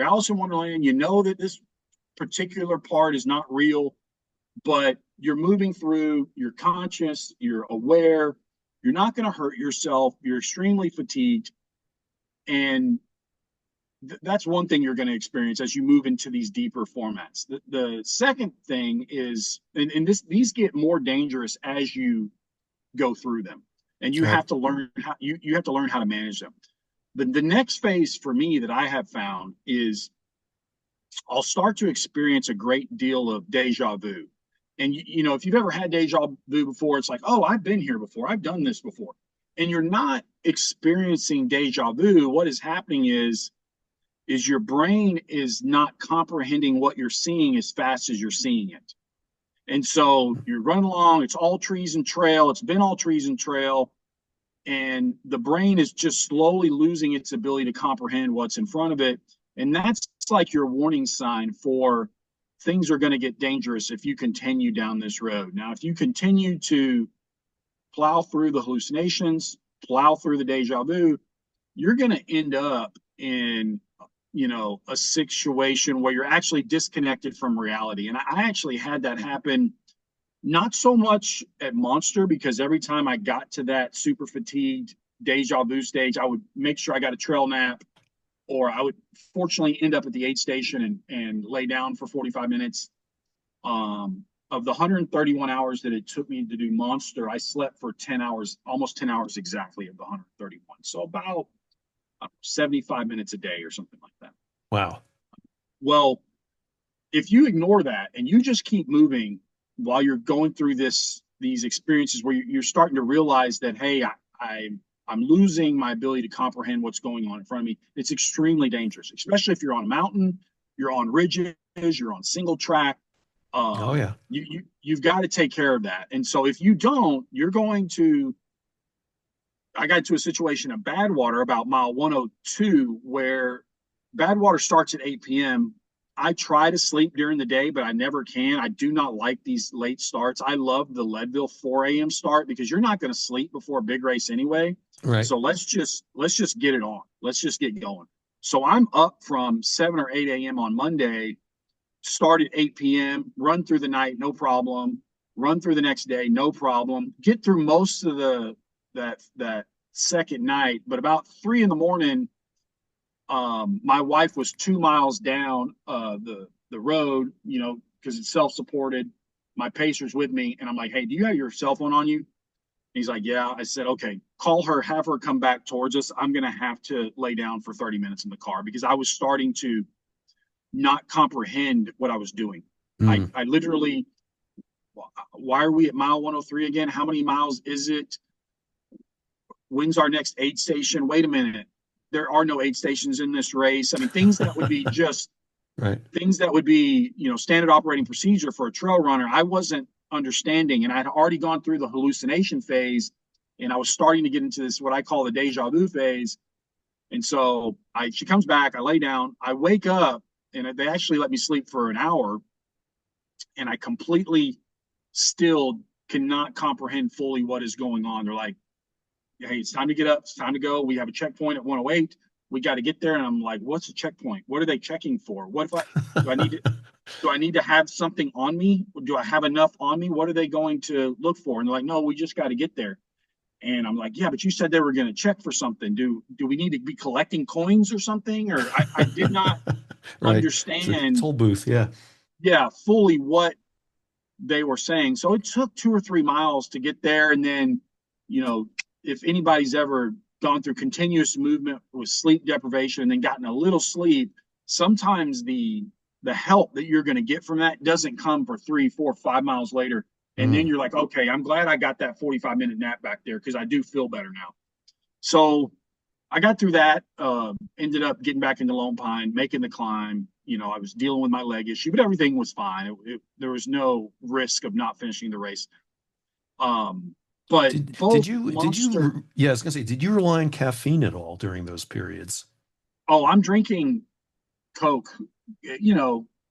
Alice in Wonderland. You know that this particular part is not real, but you're moving through, you're conscious, you're aware, you're not going to hurt yourself, you're extremely fatigued. And that's one thing you're going to experience as you move into these deeper formats. The second thing is, and these get more dangerous as you go through them. and you Right. have to learn how you have to learn how to manage them. The next phase for me that I have found is I'll start to experience a great deal of deja vu. And if you've ever had deja vu before, it's like, oh, I've been here before, I've done this before. And you're not experiencing deja vu. What is happening is your brain is not comprehending what you're seeing as fast as you're seeing it. And so you're running along, it's all trees and trail, it's been all trees and trail, and the brain is just slowly losing its ability to comprehend what's in front of it. And that's like your warning sign for things are going to get dangerous if you continue down this road. Now, if you continue to plow through the hallucinations, plow through the deja vu, you're going to end up in a situation where you're actually disconnected from reality. And I actually had that happen, not so much at Monster, because every time I got to that super fatigued deja vu stage, I would make sure I got a trail nap, or I would fortunately end up at the aid station and lay down for 45 minutes. Of the 131 hours that it took me to do Monster, I slept for 10 hours, almost 10 hours exactly of the 131. So about 75 minutes a day or something like that. Wow. Well, if you ignore that and you just keep moving while you're going through these experiences where you're starting to realize that, hey, I'm losing my ability to comprehend what's going on in front of me, it's extremely dangerous, especially if you're on a mountain, you're on ridges, you're on single track. Oh yeah. You've got to take care of that. And so if you don't, you're going to. I got into a situation at Badwater about mile 102 where Badwater starts at 8 p.m. I try to sleep during the day, but I never can. I do not like these late starts. I love the Leadville 4 a.m. start because you're not going to sleep before a big race anyway. Right. So let's just get it on. Let's just get going. So I'm up from 7 or 8 a.m. on Monday, start at 8 p.m., run through the night, no problem. Run through the next day, no problem. Get through most of that second night, but about 3 in the morning, my wife was 2 miles down the road, because it's self-supported. My pacer's with me, and I'm like, hey, do you have your cell phone on you? And he's like, yeah. I said, okay, call her, have her come back towards us. I'm gonna have to lay down for 30 minutes in the car because I was starting to not comprehend what I was doing. Mm. I literally, why are we at mile 103 again? How many miles is it? When's our next aid station? Wait a minute. There are no aid stations in this race. I mean, things that would be just Right. things that would be, standard operating procedure for a trail runner. I wasn't understanding, and I had already gone through the hallucination phase, and I was starting to get into this, what I call the deja vu phase. And so she comes back, I lay down, I wake up, and they actually let me sleep for an hour, and I completely still cannot comprehend fully what is going on. They're like, hey, it's time to get up. It's time to go. We have a checkpoint at 108. We got to get there. And I'm like, what's a checkpoint? What are they checking for? What if do I need to, do I need to have something on me? Do I have enough on me? What are they going to look for? And they're like, no, we just got to get there. And I'm like, yeah, but you said they were going to check for something. Do we need to be collecting coins or something? Or I did not Right. It's a understand, toll booth. Yeah. yeah, fully what they were saying. So it took 2 or 3 miles to get there. And then, if anybody's ever gone through continuous movement with sleep deprivation and then gotten a little sleep, sometimes the help that you're going to get from that doesn't come for 3, 4, 5 miles later. And then Mm. you're like, okay, I'm glad I got that 45-minute nap back there because I do feel better now. So I got through that, ended up getting back into Lone Pine, making the climb. I was dealing with my leg issue, but everything was fine. There was no risk of not finishing the race. But Did both Monster. you yeah, I was gonna say, did you rely on caffeine at all during those periods? Oh, I'm drinking Coke,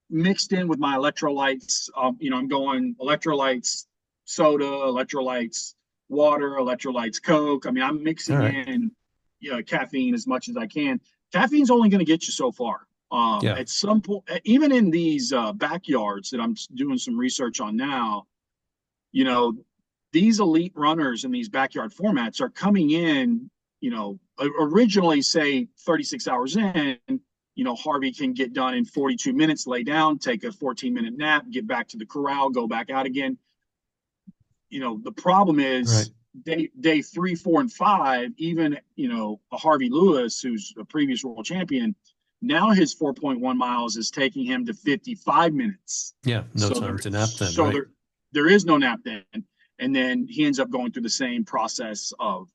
mixed in with my electrolytes. I'm going electrolytes, soda, electrolytes, water, electrolytes, Coke. I mean, I'm All mixing right. in, caffeine as much as I can. Caffeine's only going to get you so far. Yeah. At some point, even in these backyards that I'm doing some research on now, you know, these elite runners in these backyard formats are coming in, originally say 36 hours in, Harvey can get done in 42 minutes, lay down, take a 14-minute nap, get back to the corral, go back out again. The problem Right. is day 3, 4, and 5, even a Harvey Lewis, who's a previous world champion, now his 4.1 miles is taking him to 55 minutes. Yeah, no So time there, to nap then, so right? there is no nap then, and then he ends up going through the same process of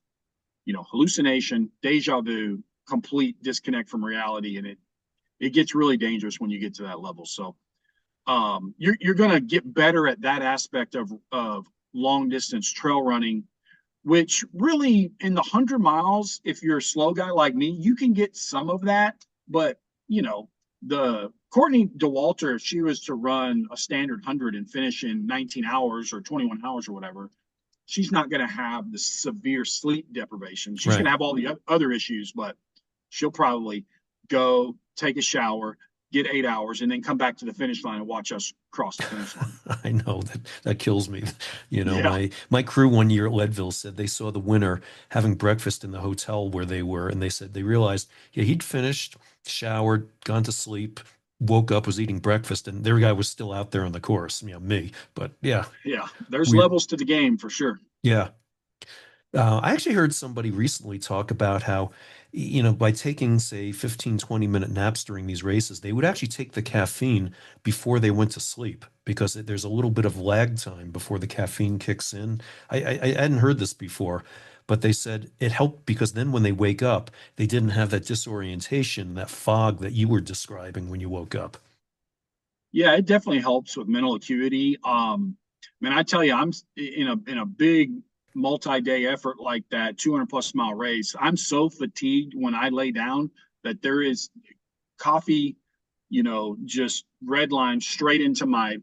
hallucination, deja vu, complete disconnect from reality, and it gets really dangerous when you get to that level. So you're going to get better at that aspect of long distance trail running, which really in the 100 miles, if you're a slow guy like me, you can get some of that. But, the Courtney Dauwalter, if she was to run a standard 100 and finish in 19 hours or 21 hours or whatever, she's not going to have the severe sleep deprivation. She's going Right. to have all the other issues, but she'll probably go take a shower, get 8 hours, and then come back to the finish line and watch us cross the finish line. I know that kills me. Yeah. My crew one year at Leadville said they saw the winner having breakfast in the hotel where they were, and they said they realized, yeah, he'd finished, showered, gone to sleep, woke up, was eating breakfast, and their guy was still out there on the course. Me. But yeah, Yeah. There's we levels to the game for sure. yeah. I actually heard somebody recently talk about how, by taking, say, 15, 20-minute naps during these races, they would actually take the caffeine before they went to sleep because there's a little bit of lag time before the caffeine kicks in. I hadn't heard this before, but they said it helped because then when they wake up, they didn't have that disorientation, that fog that you were describing when you woke up. Yeah, it definitely helps with mental acuity. Man, I tell you, I'm in a big multi-day effort like that 200+ mile race. I'm so fatigued when I lay down that there is coffee, just red line straight into my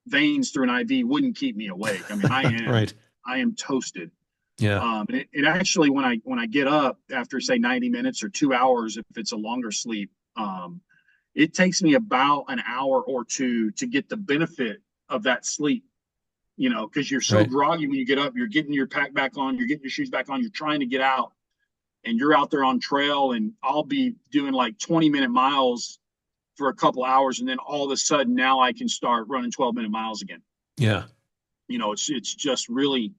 veins through an IV wouldn't keep me awake. I mean, Right. I am toasted. Yeah. And it actually, when I get up after say 90 minutes or 2 hours, if it's a longer sleep, it takes me about an hour or two to get the benefit of that sleep. Because you're so Right. groggy when you get up, you're getting your pack back on, you're getting your shoes back on, you're trying to get out, and you're out there on trail, and I'll be doing like 20-minute miles for a couple hours, and then all of a sudden now I can start running 12-minute miles again. Yeah. It's just really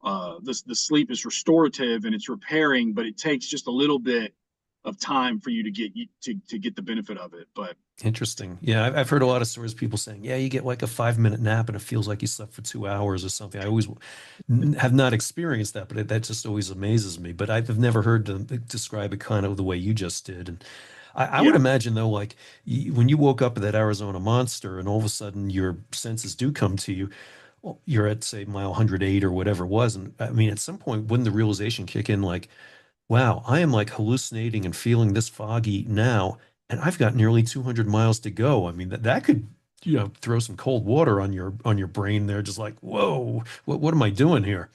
the sleep is restorative and it's repairing, but it takes just a little bit of time for you to get the benefit of it. But Interesting. Yeah, I've heard a lot of stories of people saying, yeah, you get like a 5-minute nap and it feels like you slept for 2 hours or something. I always have not experienced that, but that just always amazes me. But I've never heard them describe it kind of the way you just did. And I would yeah, imagine though, like when you woke up at that Arizona monster and all of a sudden your senses do come to you, well, you're at say mile 108 or whatever it was. And I mean, at some point, wouldn't the realization kick in like, wow, I am like hallucinating and feeling this foggy now, and I've got nearly 200 miles to go. I mean, that could, throw some cold water on your brain there, just like, whoa, what am I doing here?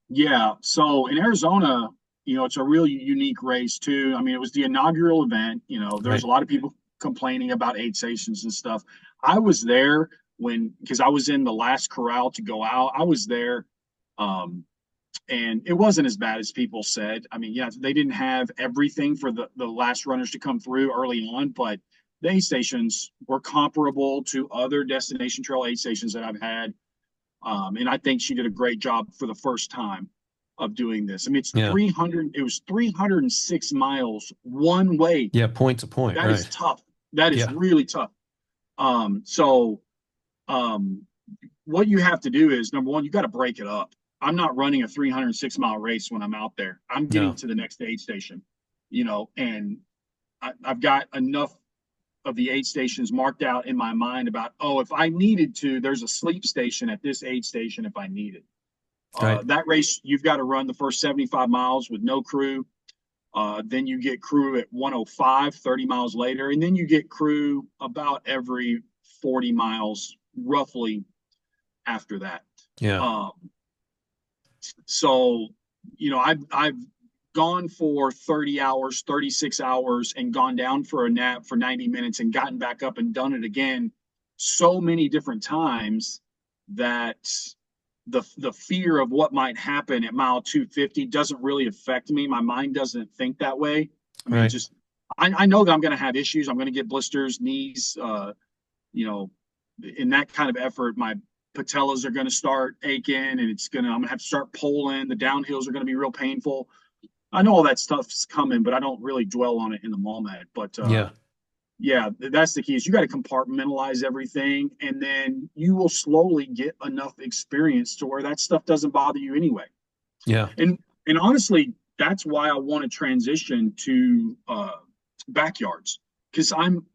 yeah. So in Arizona, it's a really unique race too. I mean, it was the inaugural event. There's a Right. lot of people complaining about aid stations and stuff. I was there because I was in the last corral to go out. I was there. Um, and it wasn't as bad as people said. I mean, yeah, they didn't have everything for the last runners to come through early on, but the aid stations were comparable to other destination trail aid stations that I've had. And I think she did a great job for the first time of doing this. I mean, Yeah. it was 306 miles one way. Yeah. Point to point. That is Right. tough. That is Yeah. really tough. So um, what you have to do is number one, you got to break it up. I'm not running a 306-mile race when I'm out there. I'm getting No. to the next aid station, and I've got enough of the aid stations marked out in my mind about, oh, if I needed to, there's a sleep station at this aid station if I need it. Right. That race, you've got to run the first 75 miles with no crew. Then you get crew at 105, 30 miles later, and then you get crew about every 40 miles, roughly after that. Yeah. Um, so, I've gone for 30 hours, 36 hours, and gone down for a nap for 90 minutes and gotten back up and done it again so many different times that the fear of what might happen at mile 250 doesn't really affect me. My mind doesn't think that way. I mean, Right. just I know that I'm going to have issues. I'm going to get blisters, knees, you know, in that kind of effort. patellas are going to start aching, and I'm going to have to start pulling. The downhills are going to be real painful. I know all that stuff's coming, but I don't really dwell on it in the moment. But Yeah. yeah, that's the key is you got to compartmentalize everything, and then you will slowly get enough experience to where that stuff doesn't bother you anyway. Yeah. And honestly, that's why I want to transition to backyards, because I'm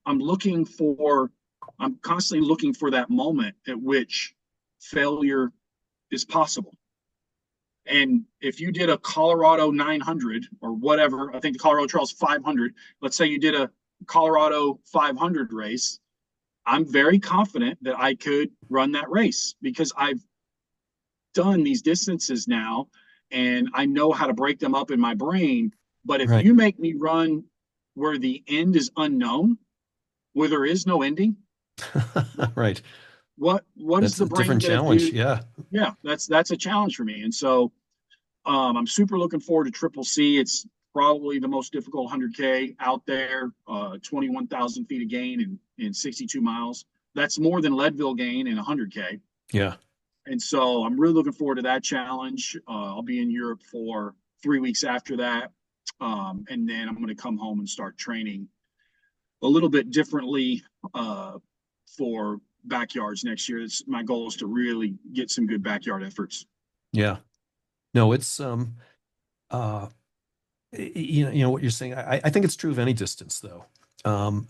constantly looking for that moment at which failure is possible. And if you did a Colorado 900 or whatever, I think the Colorado Trail is 500. Let's say you did a Colorado 500 race. I'm very confident that I could run that race because I've done these distances now and I know how to break them up in my brain. But if Right. you make me run where the end is unknown, where there is no ending, Right. what is That's the a brain different going to challenge. do? Yeah. Yeah, that's a challenge for me. And so I'm super looking forward to Triple C. It's probably the most difficult 100K out there, 21,000 feet of gain in 62 miles. That's more than Leadville gain in 100K. Yeah. And so I'm really looking forward to that challenge. I'll be in Europe for 3 weeks after that. And then I'm going to come home and start training a little bit differently for backyards next year. My goal is to really get some good backyard efforts. Yeah. No, it's uh you know what you're saying. I think it's true of any distance though.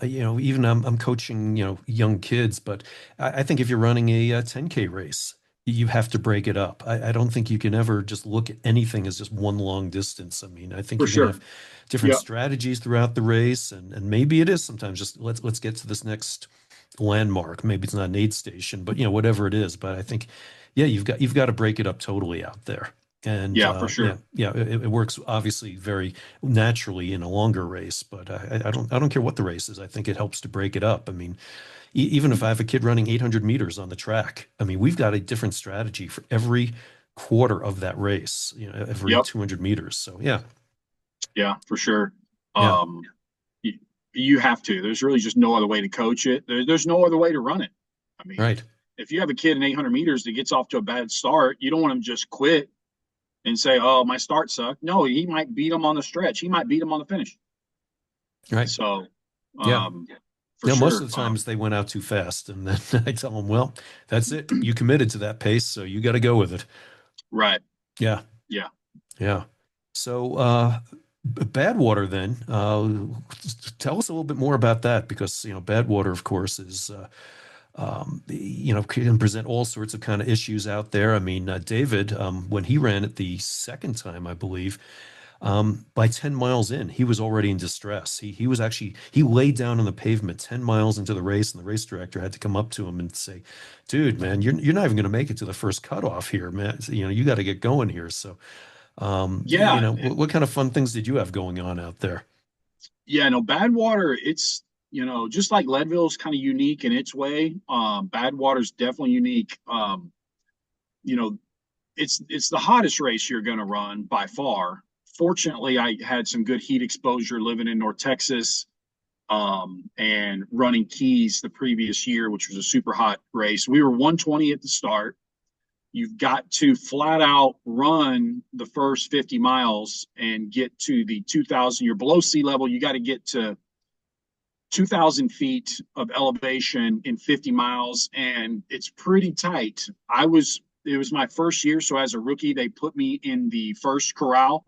Even I'm coaching, young kids, but I think if you're running a 10K race, you have to break it up. I don't think you can ever just look at anything as just one long distance. I mean, I think For you're gonna sure. have different Yeah. strategies throughout the race, and maybe it is sometimes just let's get to this next landmark. Maybe it's not an aid station, but whatever it is. But I think, yeah, you've got to break it up totally out there. And Yeah, for yeah, sure. yeah, it works obviously very naturally in a longer race, but I don't care what the race is. I think it helps to break it up. I mean, even if I have a kid running 800 meters on the track, I mean, we've got a different strategy for every quarter of that race, every Yep. 200 meters. So yeah, Yeah, for sure. yeah, Um, you, you have to. There's really just no other way to coach it. There's no other way to run it. I mean, right, if you have a kid in 800 meters that gets off to a bad start, you don't want him to just quit and say, "Oh, my start sucked." No, he might beat him on the stretch. He might beat him on the finish. right, So, yeah. um, for Now, most of sure. the times they went out too fast, and then I tell them, well, that's it. You committed to that pace, so you got to go with it. Right. Yeah, Yeah. yeah. So, Badwater, then, tell us a little bit more about that because, Badwater, of course, is, can present all sorts of kind of issues out there. I mean, David, when he ran it the second time, I believe, by 10 miles in, he was already in distress. He laid down on the pavement 10 miles into the race, and the race director had to come up to him and say, dude, man, you're not even going to make it to the first cutoff here, man. So, you got to get going here. So, Yeah. what kind of fun things did you have going on out there? Yeah. No, Badwater, it's, just like Leadville's kind of unique in its way. Badwater's definitely unique. You know, it's the hottest race you're going to run by far. Fortunately, I had some good heat exposure living in North Texas and running Keys the previous year, which was a super hot race. We were 120 at the start. You've got to flat out run the first 50 miles and get to the 2,000. You're below sea level. You got to get to 2,000 feet of elevation in 50 miles, and it's pretty tight. It was my first year, so as a rookie, they put me in the first corral.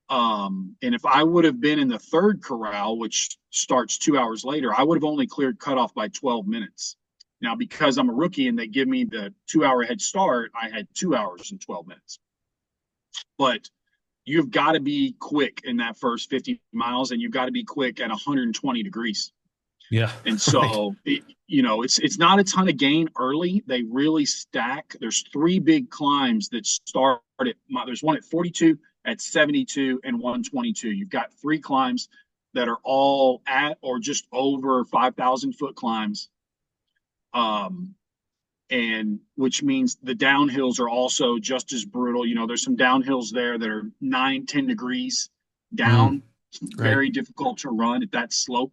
And if I would have been in the third corral, which starts 2 hours later, I would have only cleared cutoff by 12 minutes. Now, because I'm a rookie and they give me the 2 hour head start, I had 2 hours and 12 minutes. But you've got to be quick in that first 50 miles, and you've got to be quick at 120 degrees. Yeah, And right. so, it's not a ton of gain early. They really stack. There's three big climbs that start at. There's one at 42, at 72, and 122. You've got three climbs that are all at or just over 5,000 foot climbs. And which means the downhills are also just as brutal. There's some downhills there that are 9, 10 degrees Mm, down. It's right. very difficult to run at that slope.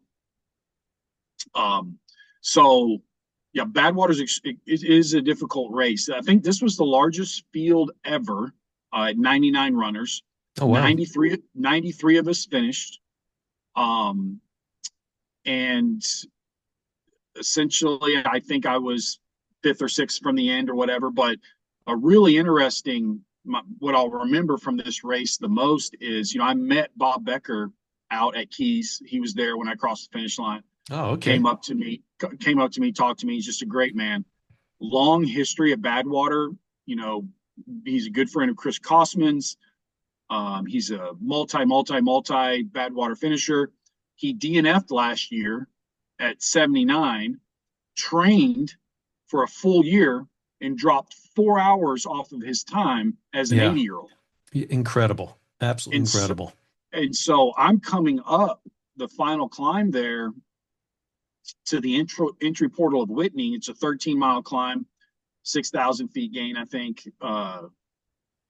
Um, so, Yeah, Badwater's it is a difficult race. I think this was the largest field ever, at 99 runners. Oh, wow. 93 of us finished. Um, and essentially, I think I was fifth or sixth from the end or whatever. But a really interesting, what I'll remember from this race the most is, I met Bob Becker out at Keys. He was there when I crossed the finish line. Oh, okay. Came up to me, talked to me. He's just a great man. Long history at Badwater. You know, he's a good friend of Chris Kosman's. He's a multi Badwater finisher. He DNF'd last year at 79, trained for a full year, and dropped 4 hours off of his time as an Yeah. 80-year-old. Incredible. Absolutely And so, incredible. and so I'm coming up the final climb there to the entry portal of Whitney. It's a 13-mile climb, 6,000 feet gain, I think.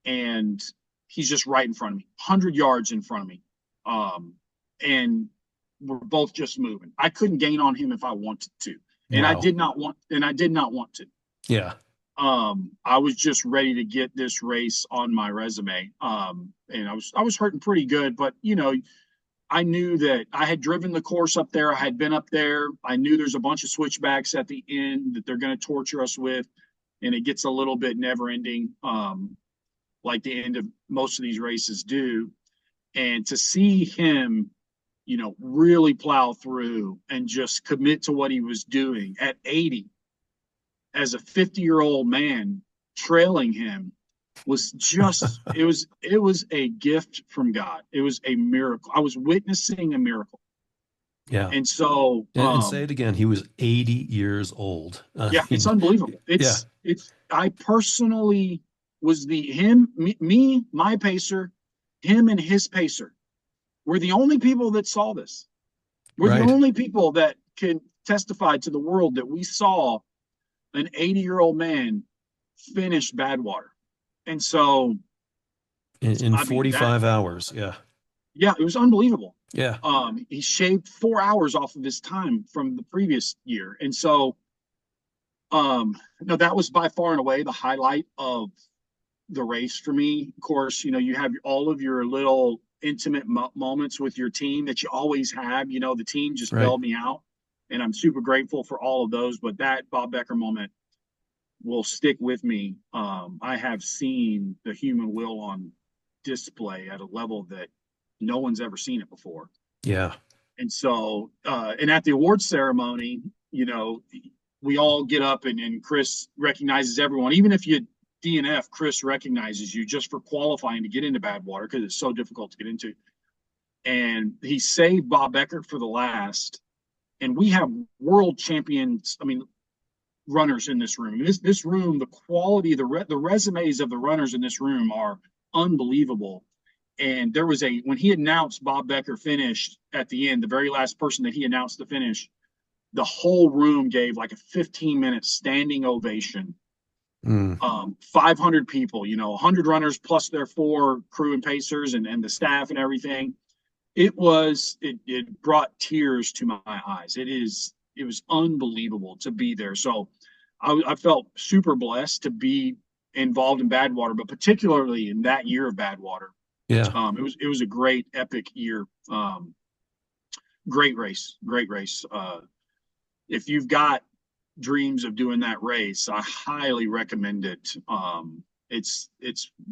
And he's just right in front of me, 100 yards in front of me. And we're both just moving. I couldn't gain on him if I wanted to. And I Wow. did not want to. Yeah. I was just ready to get this race on my resume. And I was hurting pretty good, but I knew that I had driven the course up there. I had been up there. I knew there's a bunch of switchbacks at the end that they're going to torture us with, and it gets a little bit never ending, like the end of most of these races do. And to see him, really plow through and just commit to what he was doing at 80 as a 50-year-old man trailing him was just it was a gift from God. It was a miracle. I was witnessing a miracle. Yeah. And so And say it again. He was 80 years old. I yeah, it's mean, unbelievable. yeah. It's I personally was my pacer, him and his pacer. We're the only people that saw this. We're the Right. only people that can testify to the world that we saw an 80-year-old man finish Badwater. And so, In I mean, 45 hours. Yeah. yeah, it was unbelievable. Yeah. He shaved 4 hours off of his time from the previous year. And so, no, that was by far and away the highlight of the race for me. Of course, you have all of your little intimate moments with your team that you always have. The team just Right. bailed me out, and I'm super grateful for all of those. But that Bob Becker moment will stick with me. I have seen the human will on display at a level that no one's ever seen it before. Yeah. And so, and at the awards ceremony, we all get up and Chris recognizes everyone. Even if you DNF, Chris recognizes you just for qualifying to get into Badwater because it's so difficult to get into. And he saved Bob Becker for the last. And we have world champions. I mean, runners in this room. This room, the quality, the resumes of the runners in this room are unbelievable. And there was when he announced Bob Becker finished at the end, the very last person that he announced to finish, the whole room gave like a 15-minute standing ovation. Mm. 500 people, 100 runners plus their 4 crew and pacers and the staff and everything. It brought tears to my eyes. It was unbelievable to be there. So I felt super blessed to be involved in Badwater, but particularly in that year of Badwater. Yeah. It was a great epic year. Great race. If you've got dreams of doing that race, I highly recommend it. It's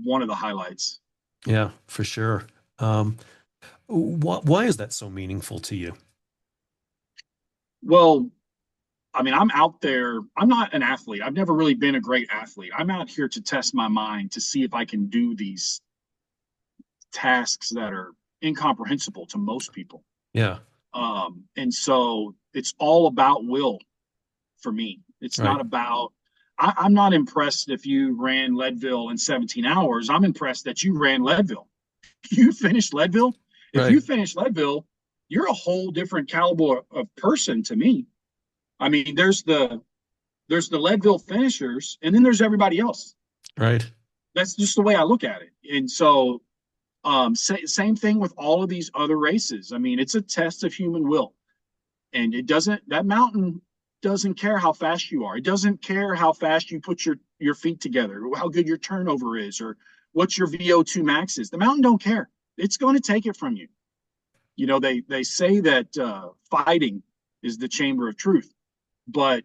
one of the highlights. Yeah, for sure. Why is that so meaningful to you? Well, I mean, I'm out there. I'm not an athlete. I've never really been a great athlete. I'm out here to test my mind to see if I can do these tasks that are incomprehensible to most people. Yeah. And so it's all about will for me. It's Right. not about, I'm not impressed if you ran Leadville in 17 hours. I'm impressed that you ran Leadville. You finished Leadville. If Right. you finish Leadville, you're a whole different caliber of person to me. I mean, there's the Leadville finishers, and then there's everybody else. Right. That's just the way I look at it. And so, same thing with all of these other races. I mean, it's a test of human will, and that mountain doesn't care how fast you are. It doesn't care how fast you put your feet together, how good your turnover is, or what your VO2 max is. The mountain don't care. It's going to take it from you. You know, they say that fighting is the chamber of truth, but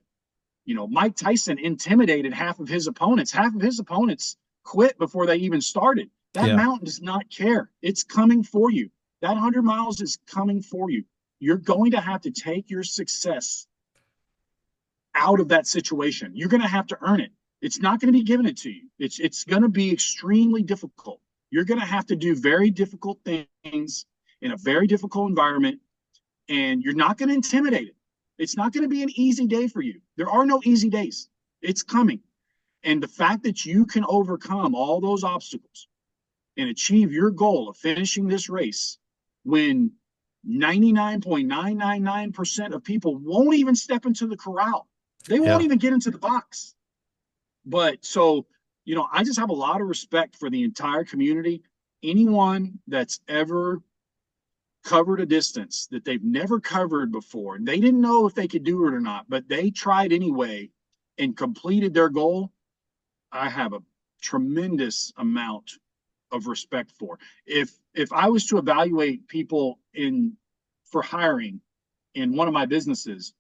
you know, Mike Tyson intimidated half of his opponents. Half of his opponents quit before they even started. That Yeah. mountain does not care. It's coming for you. That 100 miles is coming for you. You're going to have to take your success out of that situation. You're going to have to earn it. It's not going to be given it to you. It's going to be extremely difficult. You're going to have to do very difficult things in a very difficult environment, and you're not going to intimidate it. It's not going to be an easy day for you. There are no easy days. It's coming. And the fact that you can overcome all those obstacles and achieve your goal of finishing this race when 99.999% of people won't even step into the corral. They won't Yeah. even get into the box. But so, you know, I just have a lot of respect for the entire community. Anyone that's ever covered a distance that they've never covered before, and they didn't know if they could do it or not, but they tried anyway and completed their goal, I have a tremendous amount of respect for. If I was to evaluate people for hiring in one of my businesses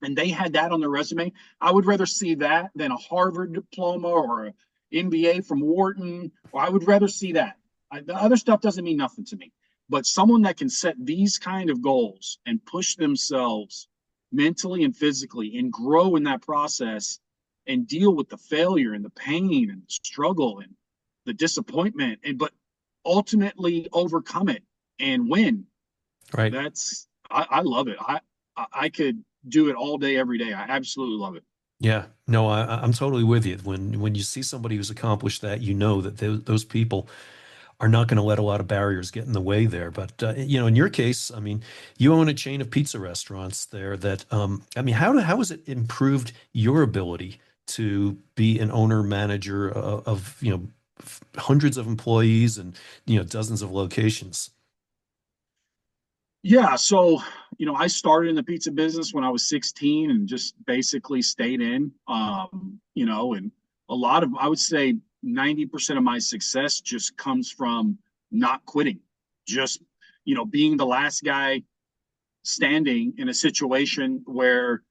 and they had that on their resume, I would rather see that than a Harvard diploma or an MBA from Wharton, or I would rather see that. The other stuff doesn't mean nothing to me. But someone that can set these kind of goals and push themselves mentally and physically and grow in that process and deal with the failure and the pain and the struggle and the disappointment, but ultimately overcome it and win. Right. I love it. I could do it all day, every day. I absolutely love it. Yeah. No, I'm totally with you. When you see somebody who's accomplished that, you know that those people are not going to let a lot of barriers get in the way there. But you know, in your case, I mean, you own a chain of pizza restaurants there. That I mean, how has it improved your ability to be an owner manager of you know hundreds of employees and you know dozens of locations? Yeah, so you know, I started in the pizza business when I was 16 and just basically stayed in. You know, and a lot of I would say 90% of my success just comes from not quitting, just you know, being the last guy standing in a situation where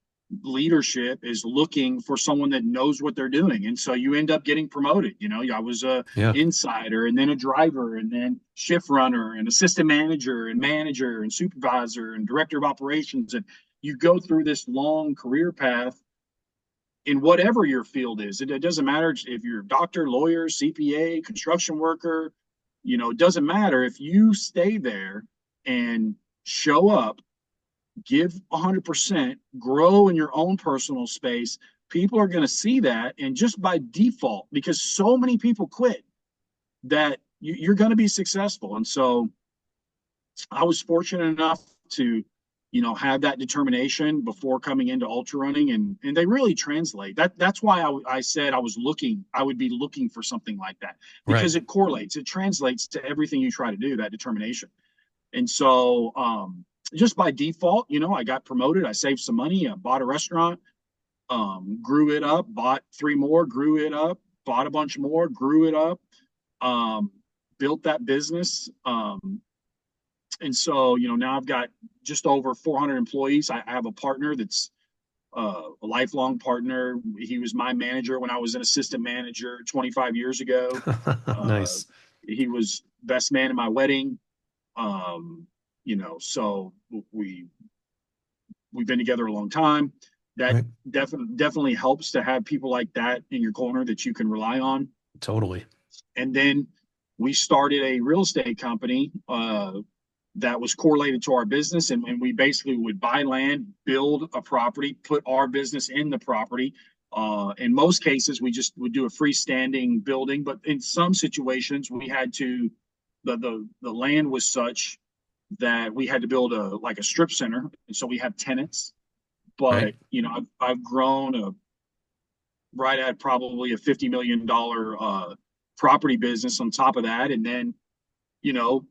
leadership is looking for someone that knows what they're doing, and so you end up getting promoted. You know, I was a Yeah. insider and then a driver and then shift runner and assistant manager and supervisor and director of operations, and you go through this long career path in whatever your field is. It doesn't matter if you're a doctor, lawyer, CPA, construction worker. You know, it doesn't matter if you stay there and show up, give 100%, grow in your own personal space. People are going to see that, and just by default, because so many people quit, that you're going to be successful. And so I was fortunate enough to, you know, have that determination before coming into ultra running, and they really translate. That's why I said I would be looking for something like that, Right. because it correlates, it translates to everything you try to do, that determination. And so just by default, you know, I got promoted. I saved some money. I bought a restaurant, grew it up, bought three more, grew it up, bought a bunch more, grew it up, um, built that business. And so, you know, now I've got just over 400 employees. I have a partner that's a lifelong partner. He was my manager when I was an assistant manager 25 years ago. Uh, Nice. he was best man at my wedding. Um, you know, so we've been together a long time. That Right. definitely helps to have people like that in your corner that you can rely on. Totally. And then we started a real estate company that was correlated to our business, and we basically would buy land, build a property, put our business in the property. In most cases, we just would do a freestanding building, but in some situations, we had to. The land was such that we had to build a strip center, and so we have tenants. Right. But you know, I've grown right at probably a $50 million property business on top of that, and then you know,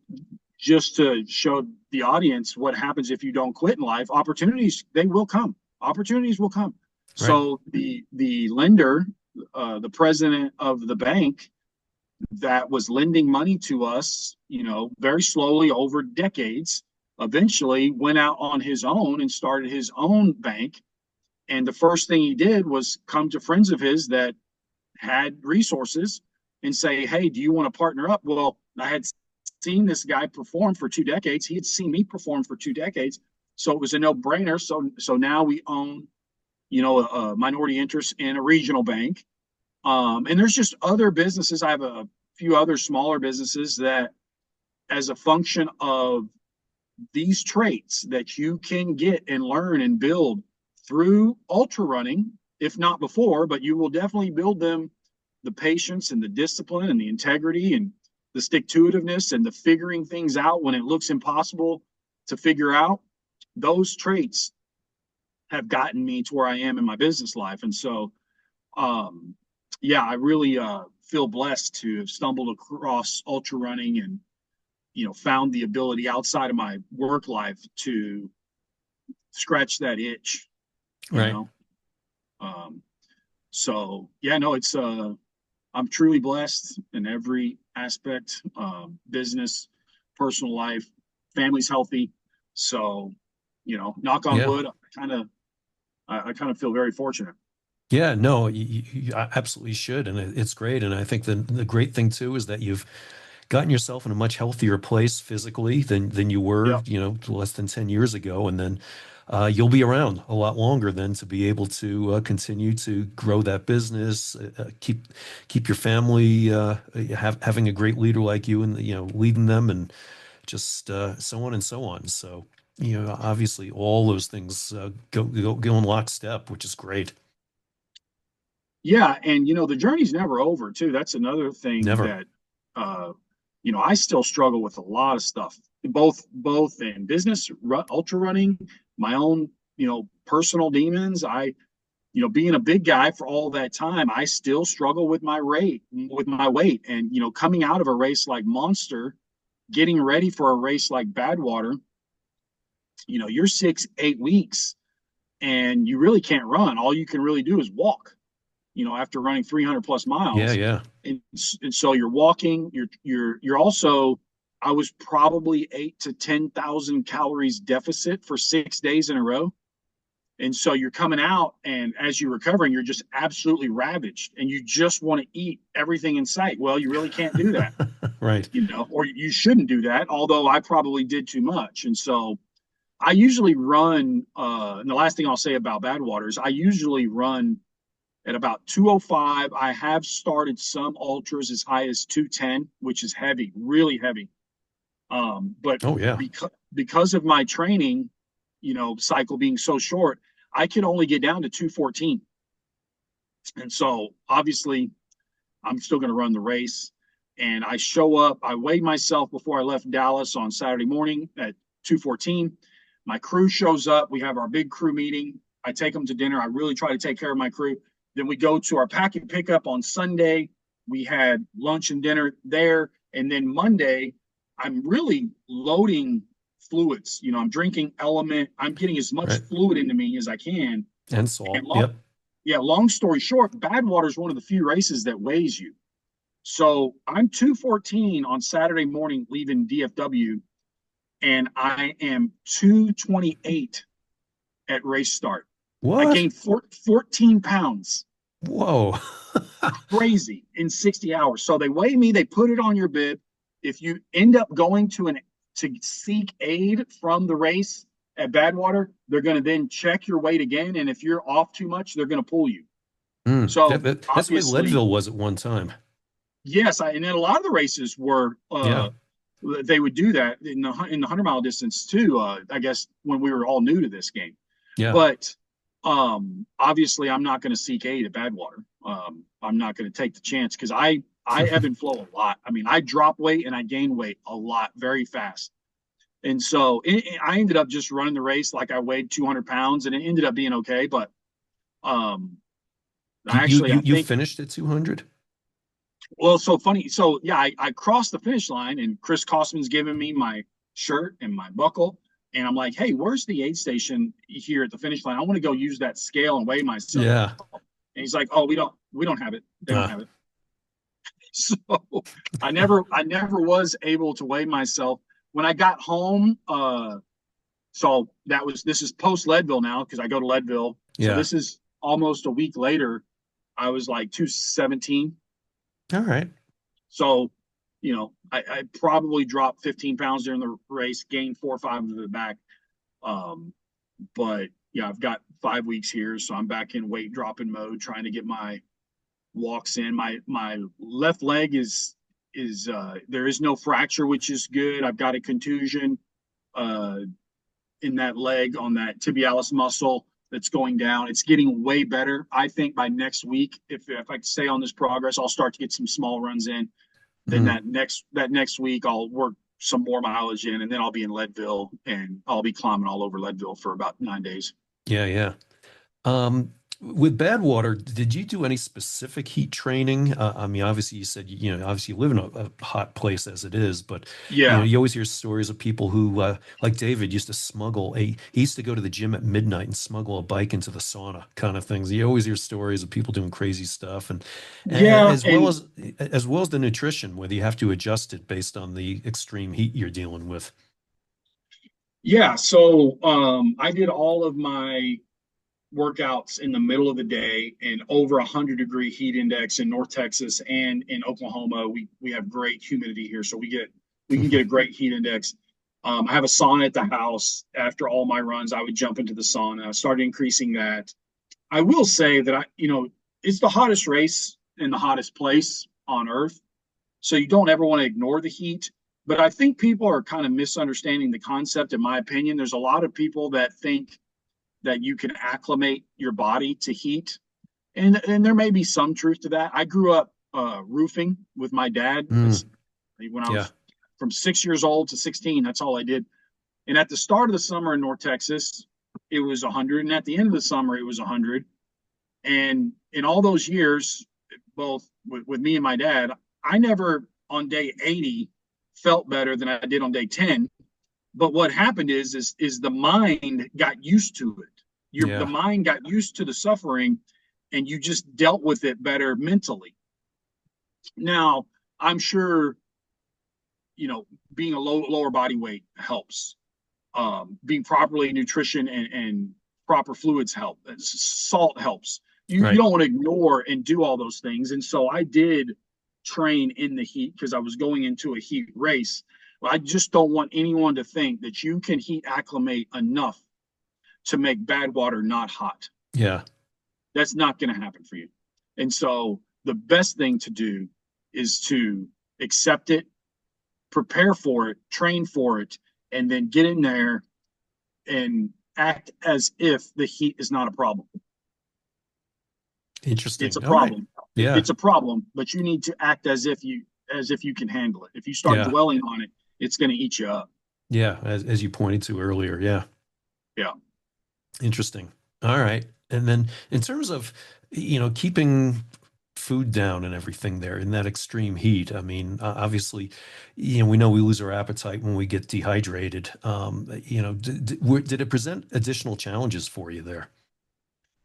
just to show the audience what happens if you don't quit in life, opportunities, they will come. Opportunities will come. Right. So the lender, the president of the bank that was lending money to us, very slowly over decades, eventually went out on his own and started his own bank. And the first thing he did was come to friends of his that had resources and say, hey, do you want to partner up? Well, I had seen this guy perform for 2 decades. He had seen me perform for 2 decades. So it was a no brainer. So now we own, a minority interest in a regional bank. And there's just other businesses. I have a few other smaller businesses that, as a function of these traits that you can get and learn and build through ultra running, if not before, but you will definitely build them, the patience and the discipline and the integrity and the stick-to-itiveness and the figuring things out when it looks impossible to figure out. Those traits have gotten me to where I am in my business life. And so, yeah, I really feel blessed to have stumbled across ultra running and, found the ability outside of my work life to scratch that itch, you Right. know? So yeah, no, it's, I'm truly blessed in every aspect, business, personal life, family's healthy. So, knock on Yeah. wood, I kind of feel very fortunate. Yeah, no, you absolutely should, and it's great. And I think the great thing too is that you've gotten yourself in a much healthier place physically than you were, Yeah. less than 10 years ago, and then you'll be around a lot longer then to be able to continue to grow that business, keep your family having a great leader like you, and leading them, and just so on and so on. So obviously all those things go in lockstep, which is great. Yeah, and the journey's never over too. That's another thing Never. that uh I still struggle with a lot of stuff, both in business, ultra running, my own, personal demons. Being a big guy for all that time, I still struggle with with my weight. And coming out of a race like Monster, getting ready for a race like Badwater, you're 6, 8 weeks and you really can't run. All you can really do is walk, after running 300 plus Yeah, miles. yeah. And so you're walking, you're also, I was probably 8 to 10,000 calories deficit for 6 days in a row. And so you're coming out, and as you're recovering, you're just absolutely ravaged and you just want to eat everything in sight. Well, you really can't do that, Right. or you shouldn't do that, although I probably did too much. And so I usually run, and the last thing I'll say about Badwater is I usually run at about 205. I have started some ultras as high as 210, which is heavy, really heavy. But Oh yeah. because of my training, cycle being so short, I can only get down to 214. And so obviously I'm still going to run the race. And I show up, I weighed myself before I left Dallas on Saturday morning at 214. My crew shows up. We have our big crew meeting. I take them to dinner. I really try to take care of my crew. Then we go to our packing pickup on Sunday. We had lunch and dinner there. And then Monday, I'm really loading fluids. I'm drinking Element. I'm getting as much Right. fluid into me as I can. And And salt. Yep. yeah, long story short, Badwater is one of the few races that weighs you. So I'm 214 on Saturday morning leaving DFW, and I am 228 at race start. I What? gained 14 pounds. Whoa. Crazy in 60 hours. So they weigh me, they put it on your bib. If you end up going to seek aid from the race at Badwater, they're going to then check your weight again. And if you're off too much, they're going to pull you. Mm. So That's the way obviously, Leadville was at one time. yes, and then a lot of the races were Yeah. they would do that in the 100-mile distance too. I guess when we were all new to this game, Yeah. but obviously I'm not going to seek aid at Badwater. I'm not going to take the chance because I ebb and flow a lot. I mean, I drop weight and I gain weight a lot very fast. And so I ended up just running the race like I weighed 200 pounds, and it ended up being okay. But um, I You think, finished at 200? well, so funny. So yeah, I crossed the finish line, and Chris Kosman's giving me my shirt and my buckle, And I'm like, hey, where's the aid station here at the finish line? I want to go use that scale and weigh myself. Yeah. And he's like, oh, we don't have it. They don't Uh, have it. So I never was able to weigh myself. When I got home, so this is post Leadville now because I go to Leadville. So yeah. this is almost a week later. I was like 217. All right. So, I probably dropped 15 pounds during the race, gained 4 or 5 of it back. Um, but yeah, I've got 5 weeks here, so I'm back in weight dropping mode, trying to get my walks in. My left leg is there is no fracture, which is good. I've got a contusion uh, in that leg on that tibialis muscle that's going down. It's getting way better. I think by next week, if I stay on this progress, I'll start to get some small runs in. Then Mhm. that next week, I'll work some more mileage in, and then I'll be in Leadville, and I'll be climbing all over Leadville for about 9 days. Yeah, yeah. Um, with Badwater, did you do any specific heat training? I mean, obviously you said, obviously you live in a hot place as it is, but Yeah, you always hear stories of people who, like David, used to he used to go to the gym at midnight and smuggle a bike into the sauna kind of things. You always hear stories of people doing crazy stuff and yeah, and as well as the nutrition, whether you have to adjust it based on the extreme heat you're dealing with. yeah. So I did all of my workouts in the middle of the day and over 100-degree heat index in North Texas and in Oklahoma. We have great humidity here, so we can get a great heat index. I have a sauna at the house. After all my runs, I would jump into the sauna. I started increasing that. I will say that it's the hottest race in the hottest place on earth. So you don't ever want to ignore the heat. But I think people are kind of misunderstanding the concept, in my opinion. There's a lot of people that think that you can acclimate your body to heat. And there may be some truth to that. I grew up roofing with my dad. Mm, When I yeah, was from 6 years old to 16. That's all I did. And at the start of the summer in North Texas, it was 100. And at the end of the summer, it was 100. And in all those years, both with me and my dad, I never on day 80 felt better than I did on day 10. But what happened is the mind got used to it. The yeah, mind got used to the suffering, and you just dealt with it better mentally. Now, I'm sure being a lower body weight helps. Being properly nutrition and proper fluids help. Salt helps. You right. don't want to ignore and do all those things. And so I did train in the heat because I was going into a heat race. I just don't want anyone to think that you can heat acclimate enough to make Badwater not hot. Yeah. That's not going to happen for you. And so the best thing to do is to accept it, prepare for it, train for it, and then get in there and act as if the heat is not a problem. It's a Interesting. All right. problem. Yeah. It's a problem, but you need to act as if you can handle it. If you start Yeah. dwelling on it, it's going to eat you up. Yeah. As you pointed to earlier. Yeah. Yeah. Interesting. All right. And then in terms of, keeping food down and everything there in that extreme heat, I mean, obviously, we know we lose our appetite when we get dehydrated. Did it present additional challenges for you there?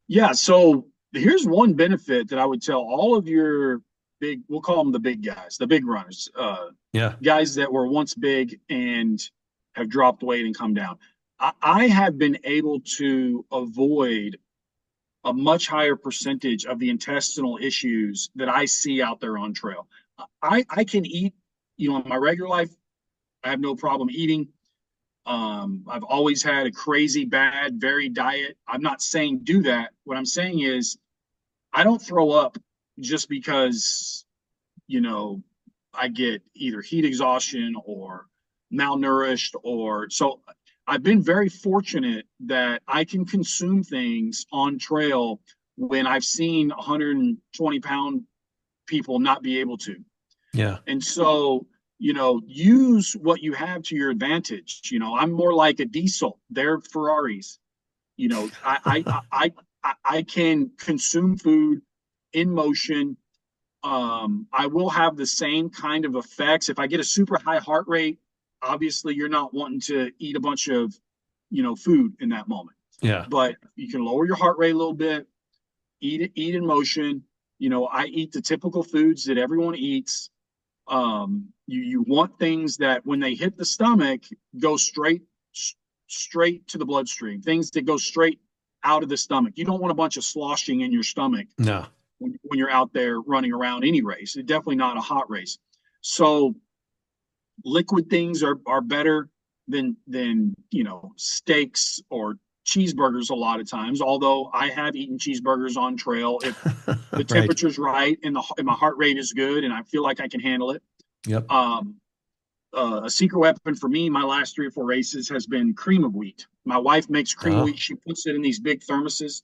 Yeah. So here's one benefit that I would tell all of your we'll call them the big guys, the big runners, Yeah. guys that were once big and have dropped weight and come down. I have been able to avoid a much higher percentage of the intestinal issues that I see out there on trail. I can eat, in my regular life, I have no problem eating. I've always had a crazy, bad, varied diet. I'm not saying do that. What I'm saying is I don't throw up just because, you know, I get either heat exhaustion or malnourished or so. I've been very fortunate that I can consume things on trail when I've seen 120-pound people not be able to. Yeah. And so, use what you have to your advantage. I'm more like a diesel. They're Ferraris. I can consume food in motion. I will have the same kind of effects. If I get a super high heart rate, obviously you're not wanting to eat a bunch of food in that moment. Yeah. But you can lower your heart rate a little bit, eat in motion. I eat the typical foods that everyone eats. You want things that when they hit the stomach go straight to the bloodstream, things that go straight out of the stomach. You don't want a bunch of sloshing in your stomach No. when you're out there running around any race. It's definitely not a hot race. So liquid things are better than steaks or cheeseburgers a lot of times. Although I have eaten cheeseburgers on trail if the Right. temperature's right and my heart rate is good and I feel like I can handle it. Yep. Um, a secret weapon for me, my last 3 or 4 races, has been cream of wheat. My wife makes cream of Oh, wheat. She puts it in these big thermoses.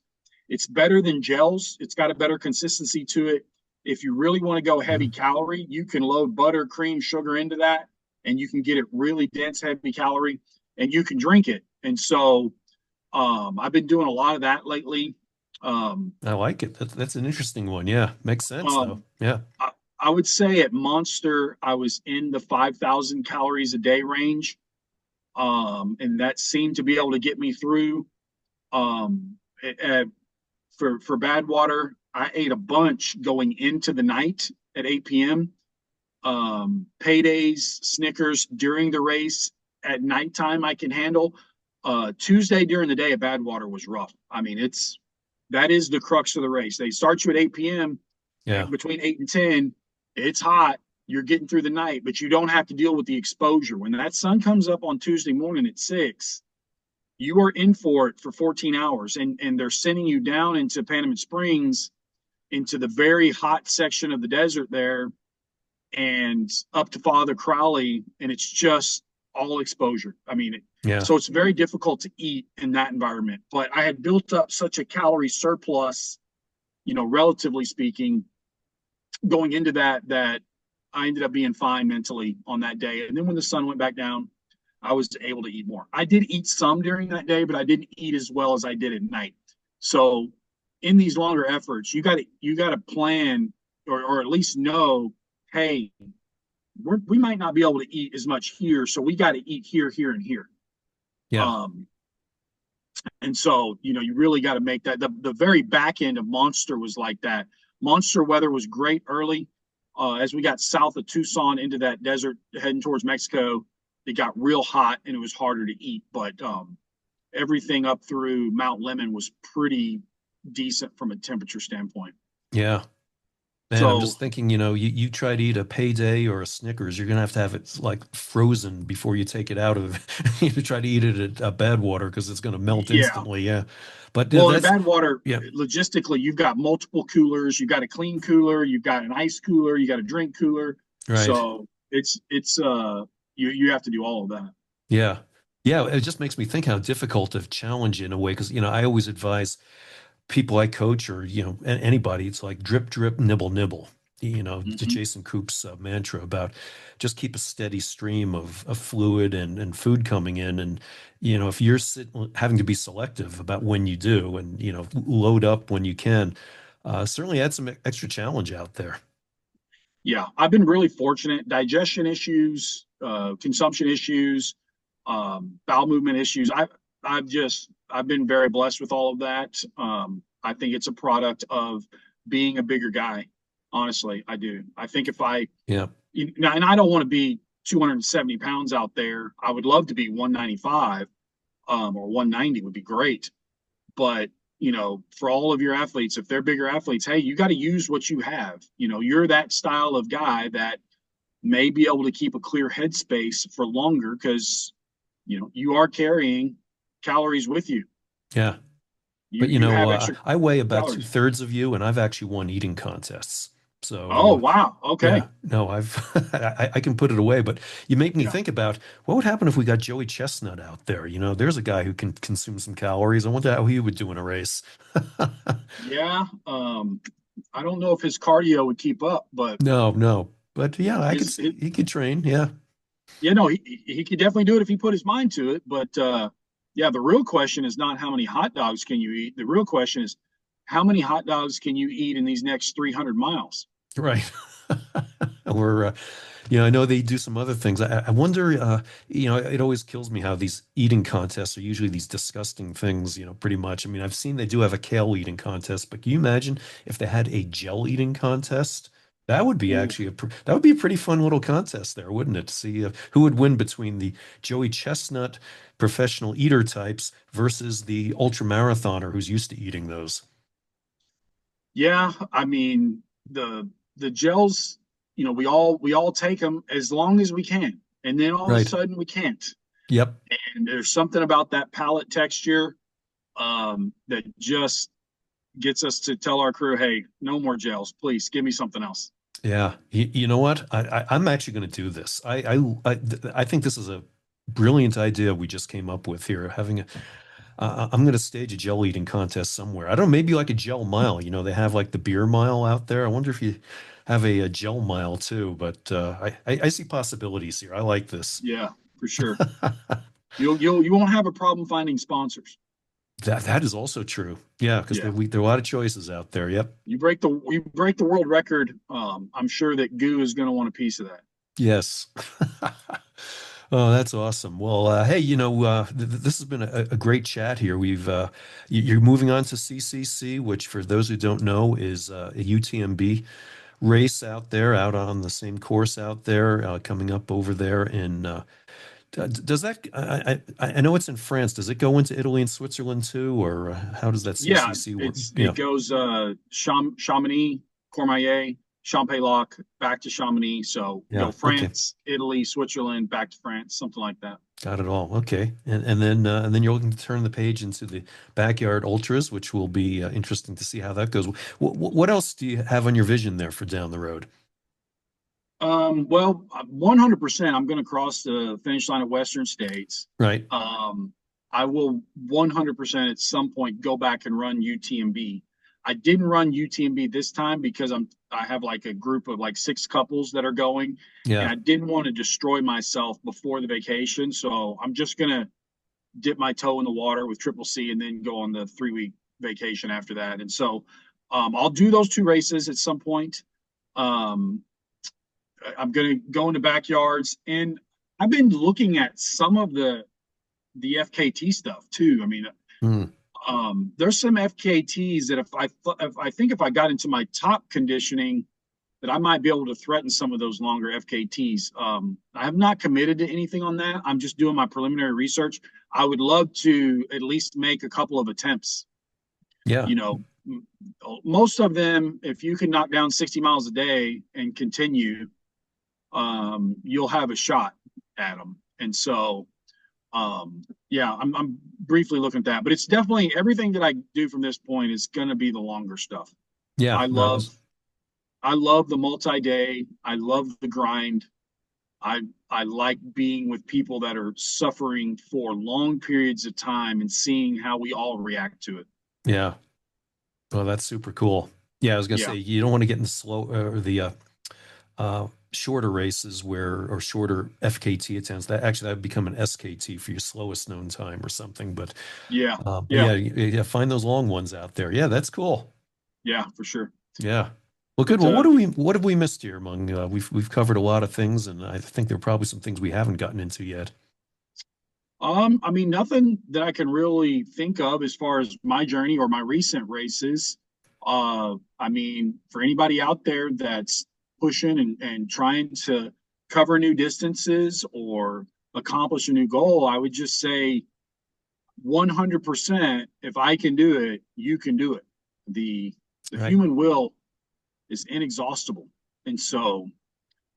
It's better than gels. It's got a better consistency to it. If you really want to go heavy mhm. calorie, you can load butter, cream, sugar into that, and you can get it really dense, heavy calorie, and you can drink it. And so I've been doing a lot of that lately. Um, I like it. That's an interesting one. Yeah. Makes sense though. um, Yeah. I, I would say at Monster, I was in the 5,000 calories a day range, and that seemed to be able to get me through. Um, at, for Badwater, I ate a bunch going into the night at 8 p.m. Paydays, Snickers during the race. At nighttime, I can handle. Tuesday during the day at Badwater was rough. I mean, that is the crux of the race. They start you at 8 p.m. Yeah. Between 8 and 10. It's hot. You're getting through the night, but you don't have to deal with the exposure. When that sun comes up on Tuesday morning at 6, you are in for it for 14 hours, and they're sending you down into Panamint Springs, into the very hot section of the desert there, and up to Father Crowley, and it's just all exposure. I mean, Yeah. so it's very difficult to eat in that environment. But I had built up such a calorie surplus, relatively speaking, going into that I ended up being fine mentally on that day. And then when the sun went back down, I was able to eat more. I did eat some during that day, but I didn't eat as well as I did at night. So in these longer efforts, you got to plan, or at least know, hey, we might not be able to eat as much here, so we got to eat here, here, and here. Yeah. Um, and so you really got to make that. The very back end of Monster was like that. Monster weather was great early. As we got south of Tucson into that desert heading towards Mexico, it got real hot and it was harder to eat. But everything up through Mount Lemmon was pretty decent from a temperature standpoint. Yeah. Man, I'm So just thinking, you try to eat a payday or a Snickers, you're gonna have it like frozen before you take it out of you try to eat it at Badwater because it's gonna melt yeah, instantly. Yeah. But well, in that's Badwater, yeah, logistically, you've got multiple coolers. You've got a clean cooler. You've got an ice cooler. You got a drink cooler. right. So it's you have to do all of that. Yeah. Yeah, it just makes me think how difficult of challenge in a way because I always advise people I coach or anybody, it's like drip drip nibble nibble, to Mm-hmm. Jason Koop's mantra about just keep a steady stream of fluid and food coming in. And if you're having to be selective about when you do and load up when you can, certainly add some extra challenge out there. Yeah, I've been really fortunate. Digestion issues, consumption issues, bowel movement issues. I've been very blessed with all of that. I think it's a product of being a bigger guy. Honestly, I do. I think if Yeah. and I don't want to be 270 pounds out there. I would love to be 195, or 190 would be great. But for all of your athletes, if they're bigger athletes, hey, you got to use what you have. You're that style of guy that may be able to keep a clear headspace for longer because you are carrying calories with you. Yeah. You But you have extra I weigh about two calories. thirds of you, and I've actually won eating contests. Oh So wow. Okay. yeah, no, I've I can put it away. But you make me Yeah. think about what would happen if we got Joey Chestnut out there. There's a guy who can consume some calories. I wonder how he would do in a race. Yeah. I don't know if his cardio would keep up, but No, no, but yeah, I could his see he could train. Yeah, no, he could definitely do it if he put his mind to it. But yeah, the real question is not how many hot dogs can you eat. The real question is how many hot dogs can you eat in these next 300 miles? right. Or I know they do some other things. I wonder, it always kills me how these eating contests are usually these disgusting things, pretty much. I mean, I've seen they do have a kale eating contest, but can you imagine if they had a gel eating contest? That would be Ooh. actually that would be a pretty fun little contest there, wouldn't it? To see who would win between the Joey Chestnut professional eater types versus the ultramarathoner who's used to eating those. Yeah, I mean the gels, we all take them as long as we can, and then all of a Right. sudden we can't. Yep. And there's something about that palate texture that just gets us to tell our crew, "Hey, no more gels, please. Give me something else." Yeah, you know what? I'm actually going to do this. I think this is a brilliant idea we just came up with here. I'm going to stage a gel eating contest somewhere. I don't know, maybe like a gel mile. They have like the beer mile out there. I wonder if you have a gel mile too. But I see possibilities here. I like this. Yeah, for sure. You won't have a problem finding sponsors. That is also true. Yeah, because Yeah. there are a lot of choices out there. Yep. You break the world record. I'm sure that Goo is going to want a piece of that. Yes. Oh, that's awesome. Well, hey, this has been a great chat here. You're moving on to CCC, which for those who don't know is a UTMB race out there, out on the same course out there, coming up over there in, does that, I know it's in France. Does it go into Italy and Switzerland too, or how does that Yeah, CCC work? it Yeah, goes Chamonix, Courmayeur, Champéloc, back to Chamonix. So yeah. go Okay. France, Italy, Switzerland, back to France, something like that. Got it all. Okay. And then you're looking to turn the page into the backyard ultras, which will be interesting to see how that goes. What else do you have on your vision there for down the road? Well, 100%, I'm going to cross the finish line at Western States. Right. Um, I will 100% at some point go back and run UTMB. I didn't run UTMB this time because I have like a group of like six couples that are going, and Yeah. I didn't want to destroy myself before the vacation. So I'm just gonna dip my toe in the water with Triple C and then go on the 3 week vacation after that. And so I'll do those two races at some point. Um, I'm going to go into backyards, and I've been looking at some of the FKT stuff too. I mean, Mm, there's some FKTs that if I got into my top conditioning, that I might be able to threaten some of those longer FKTs. I have not committed to anything on that. I'm just doing my preliminary research. I would love to at least make a couple of attempts. yeah. You know, most of them, if you can knock down 60 miles a day and continue, you'll have a shot at them. And so, yeah, I'm briefly looking at that, but it's definitely everything that I do from this point is going to be the longer stuff. Yeah. I No, love I love the multi-day. I love the grind. I I like being with people that are suffering for long periods of time and seeing how we all react to it. yeah. Well, that's super cool. Yeah, I was gonna say Yeah. you don't want to get in the slow or the shorter races or shorter FKT attempts. That would become an SKT for your slowest known time or something. Yeah. But Yeah. yeah, yeah, find those long ones out there. Yeah, that's cool. Yeah, for sure. Yeah. Well, good. But Well, what have we missed here among we've covered a lot of things, and I think there are probably some things we haven't gotten into yet. I mean, nothing that I can really think of as far as my journey or my recent races. I mean, for anybody out there that's pushing and trying to cover new distances or accomplish a new goal, I would just say 100%, if I can do it, you can do it. The Right. human will is inexhaustible. And so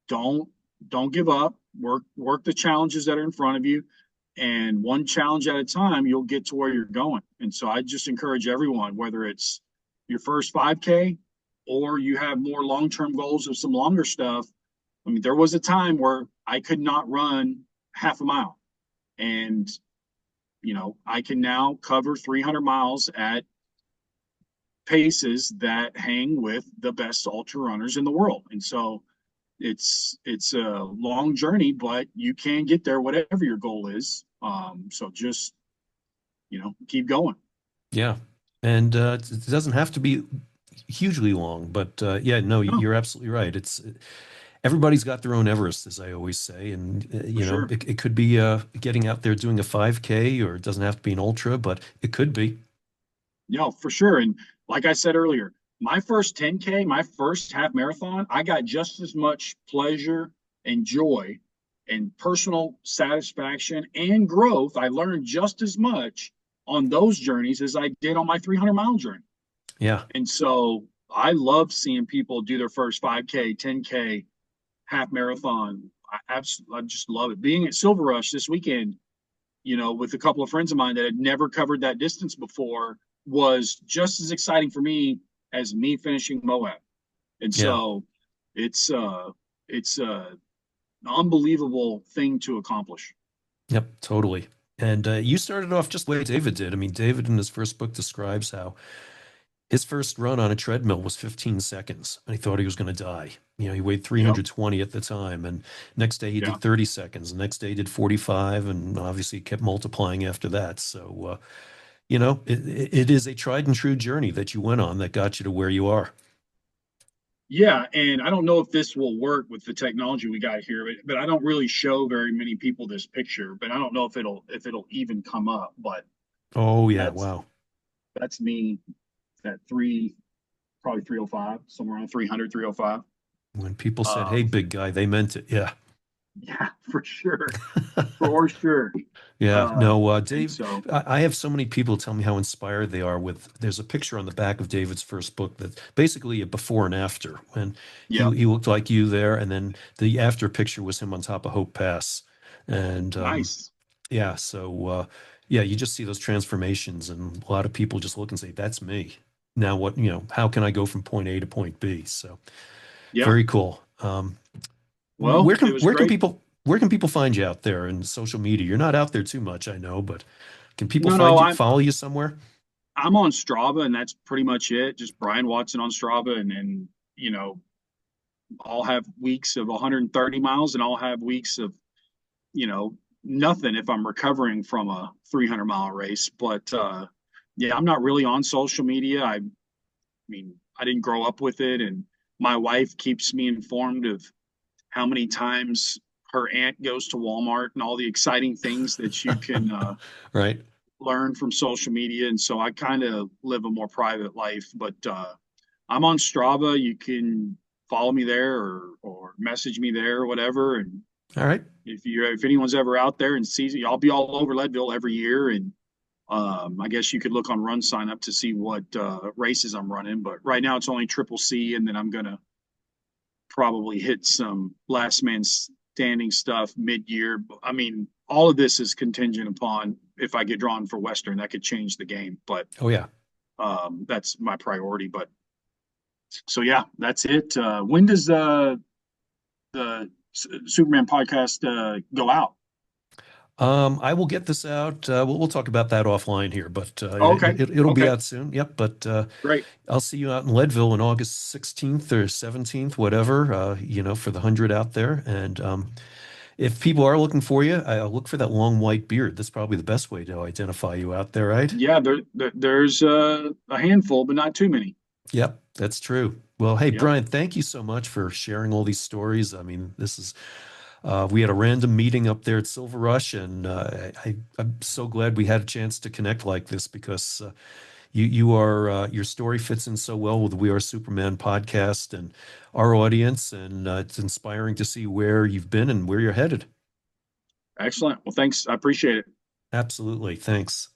don't don't give up. Work the challenges that are in front of you, and one challenge at a time, you'll get to where you're going. And so I just encourage everyone, whether it's your first 5K or you have more long-term goals of some longer stuff. I mean, there was a time where I could not run half a mile, and I can now cover 300 miles at paces that hang with the best ultra runners in the world. And so it's a long journey, but you can get there, whatever your goal is. So just keep going. Yeah. And it doesn't have to be hugely long, but yeah, no, No, you're absolutely right. everybody's got their own Everest, as I always say. And, For sure. it could be getting out there doing a 5K, or it doesn't have to be an ultra, but it could be. Yeah, for sure. And like I said earlier, my first 10K, my first half marathon, I got just as much pleasure and joy and personal satisfaction and growth. I learned just as much on those journeys as I did on my 300-mile journey. Yeah. And so I love seeing people do their first 5K, 10K, half marathon. I just love it. Being at Silver Rush this weekend, with a couple of friends of mine that had never covered that distance before was just as exciting for me as me finishing Moab. And Yeah. so it's an unbelievable thing to accomplish. Yep. Totally. And you started off just the way David did. I mean, David in his first book describes how his first run on a treadmill was 15 seconds, and he thought he was going to die. He weighed Yep. 320 at the time, and next day he Yeah. did 30 seconds. The next day he did 45, and obviously kept multiplying after that. So, it is a tried and true journey that you went on that got you to where you are. Yeah, and I don't know if this will work with the technology we got here, but I don't really show very many people this picture, but I don't know if it'll even come up. But Oh, yeah. that's Wow. that's me at probably 305, somewhere around 300, 305. When people said, "Hey, Um, big guy," they meant it. Yeah. yeah, for sure, for sure. Yeah, Um, no, and Dave, so, I have so many people tell me how inspired they are there's a picture on the back of David's first book that basically a before and after when yeah, he looked like you there. And then the after picture was him on top of Hope Pass. And, nice. yeah, so, yeah, you just see those transformations, and a lot of people just look and say, "That's me." Now how can I go from point A to point B? So Yeah. very cool. Well, it was great. Where can people find you out there in social media? You're not out there too much, I know, but can people No, no, find you, I'm follow you somewhere? I'm on Strava, and that's pretty much it. Just Brian Watson on Strava, and I'll have weeks of 130 miles, and I'll have weeks of nothing if I'm recovering from a 300-mile race. But yeah, I'm not really on social media. I mean, I didn't grow up with it, and my wife keeps me informed of how many times her aunt goes to Walmart and all the exciting things that you can Right. learn from social media. And so I kind of live a more private life, but I'm on Strava. You can follow me there or message me there or whatever. And All right. if anyone's ever out there and sees it, I'll be all over Leadville every year. And I guess you could look on Run Sign Up to see what races I'm running. But right now it's only Triple C, and then I'm gonna probably hit some last man standing stuff mid-year. I mean, all of this is contingent upon if I get drawn for Western. That could change the game, but Oh, yeah. that's my priority. But so yeah, that's it. When does the Superman podcast go out? I will get this out. We'll talk about that offline here, but Oh, okay, it'll be okay, out soon. Yep. But great, I'll see you out in Leadville on August 16th or 17th, whatever, for the 100 out there. And if people are looking for you, look for that long white beard. That's probably the best way to identify you out there, right? yeah. There's a handful, but not too many. Yep, that's true. Well, hey, Yep, Brian, thank you so much for sharing all these stories. I mean, we had a random meeting up there at Silver Rush, and I'm so glad we had a chance to connect like this because your story fits in so well with the We Are Superman podcast and our audience, and it's inspiring to see where you've been and where you're headed. excellent. Well, thanks. I appreciate it. Absolutely. Thanks.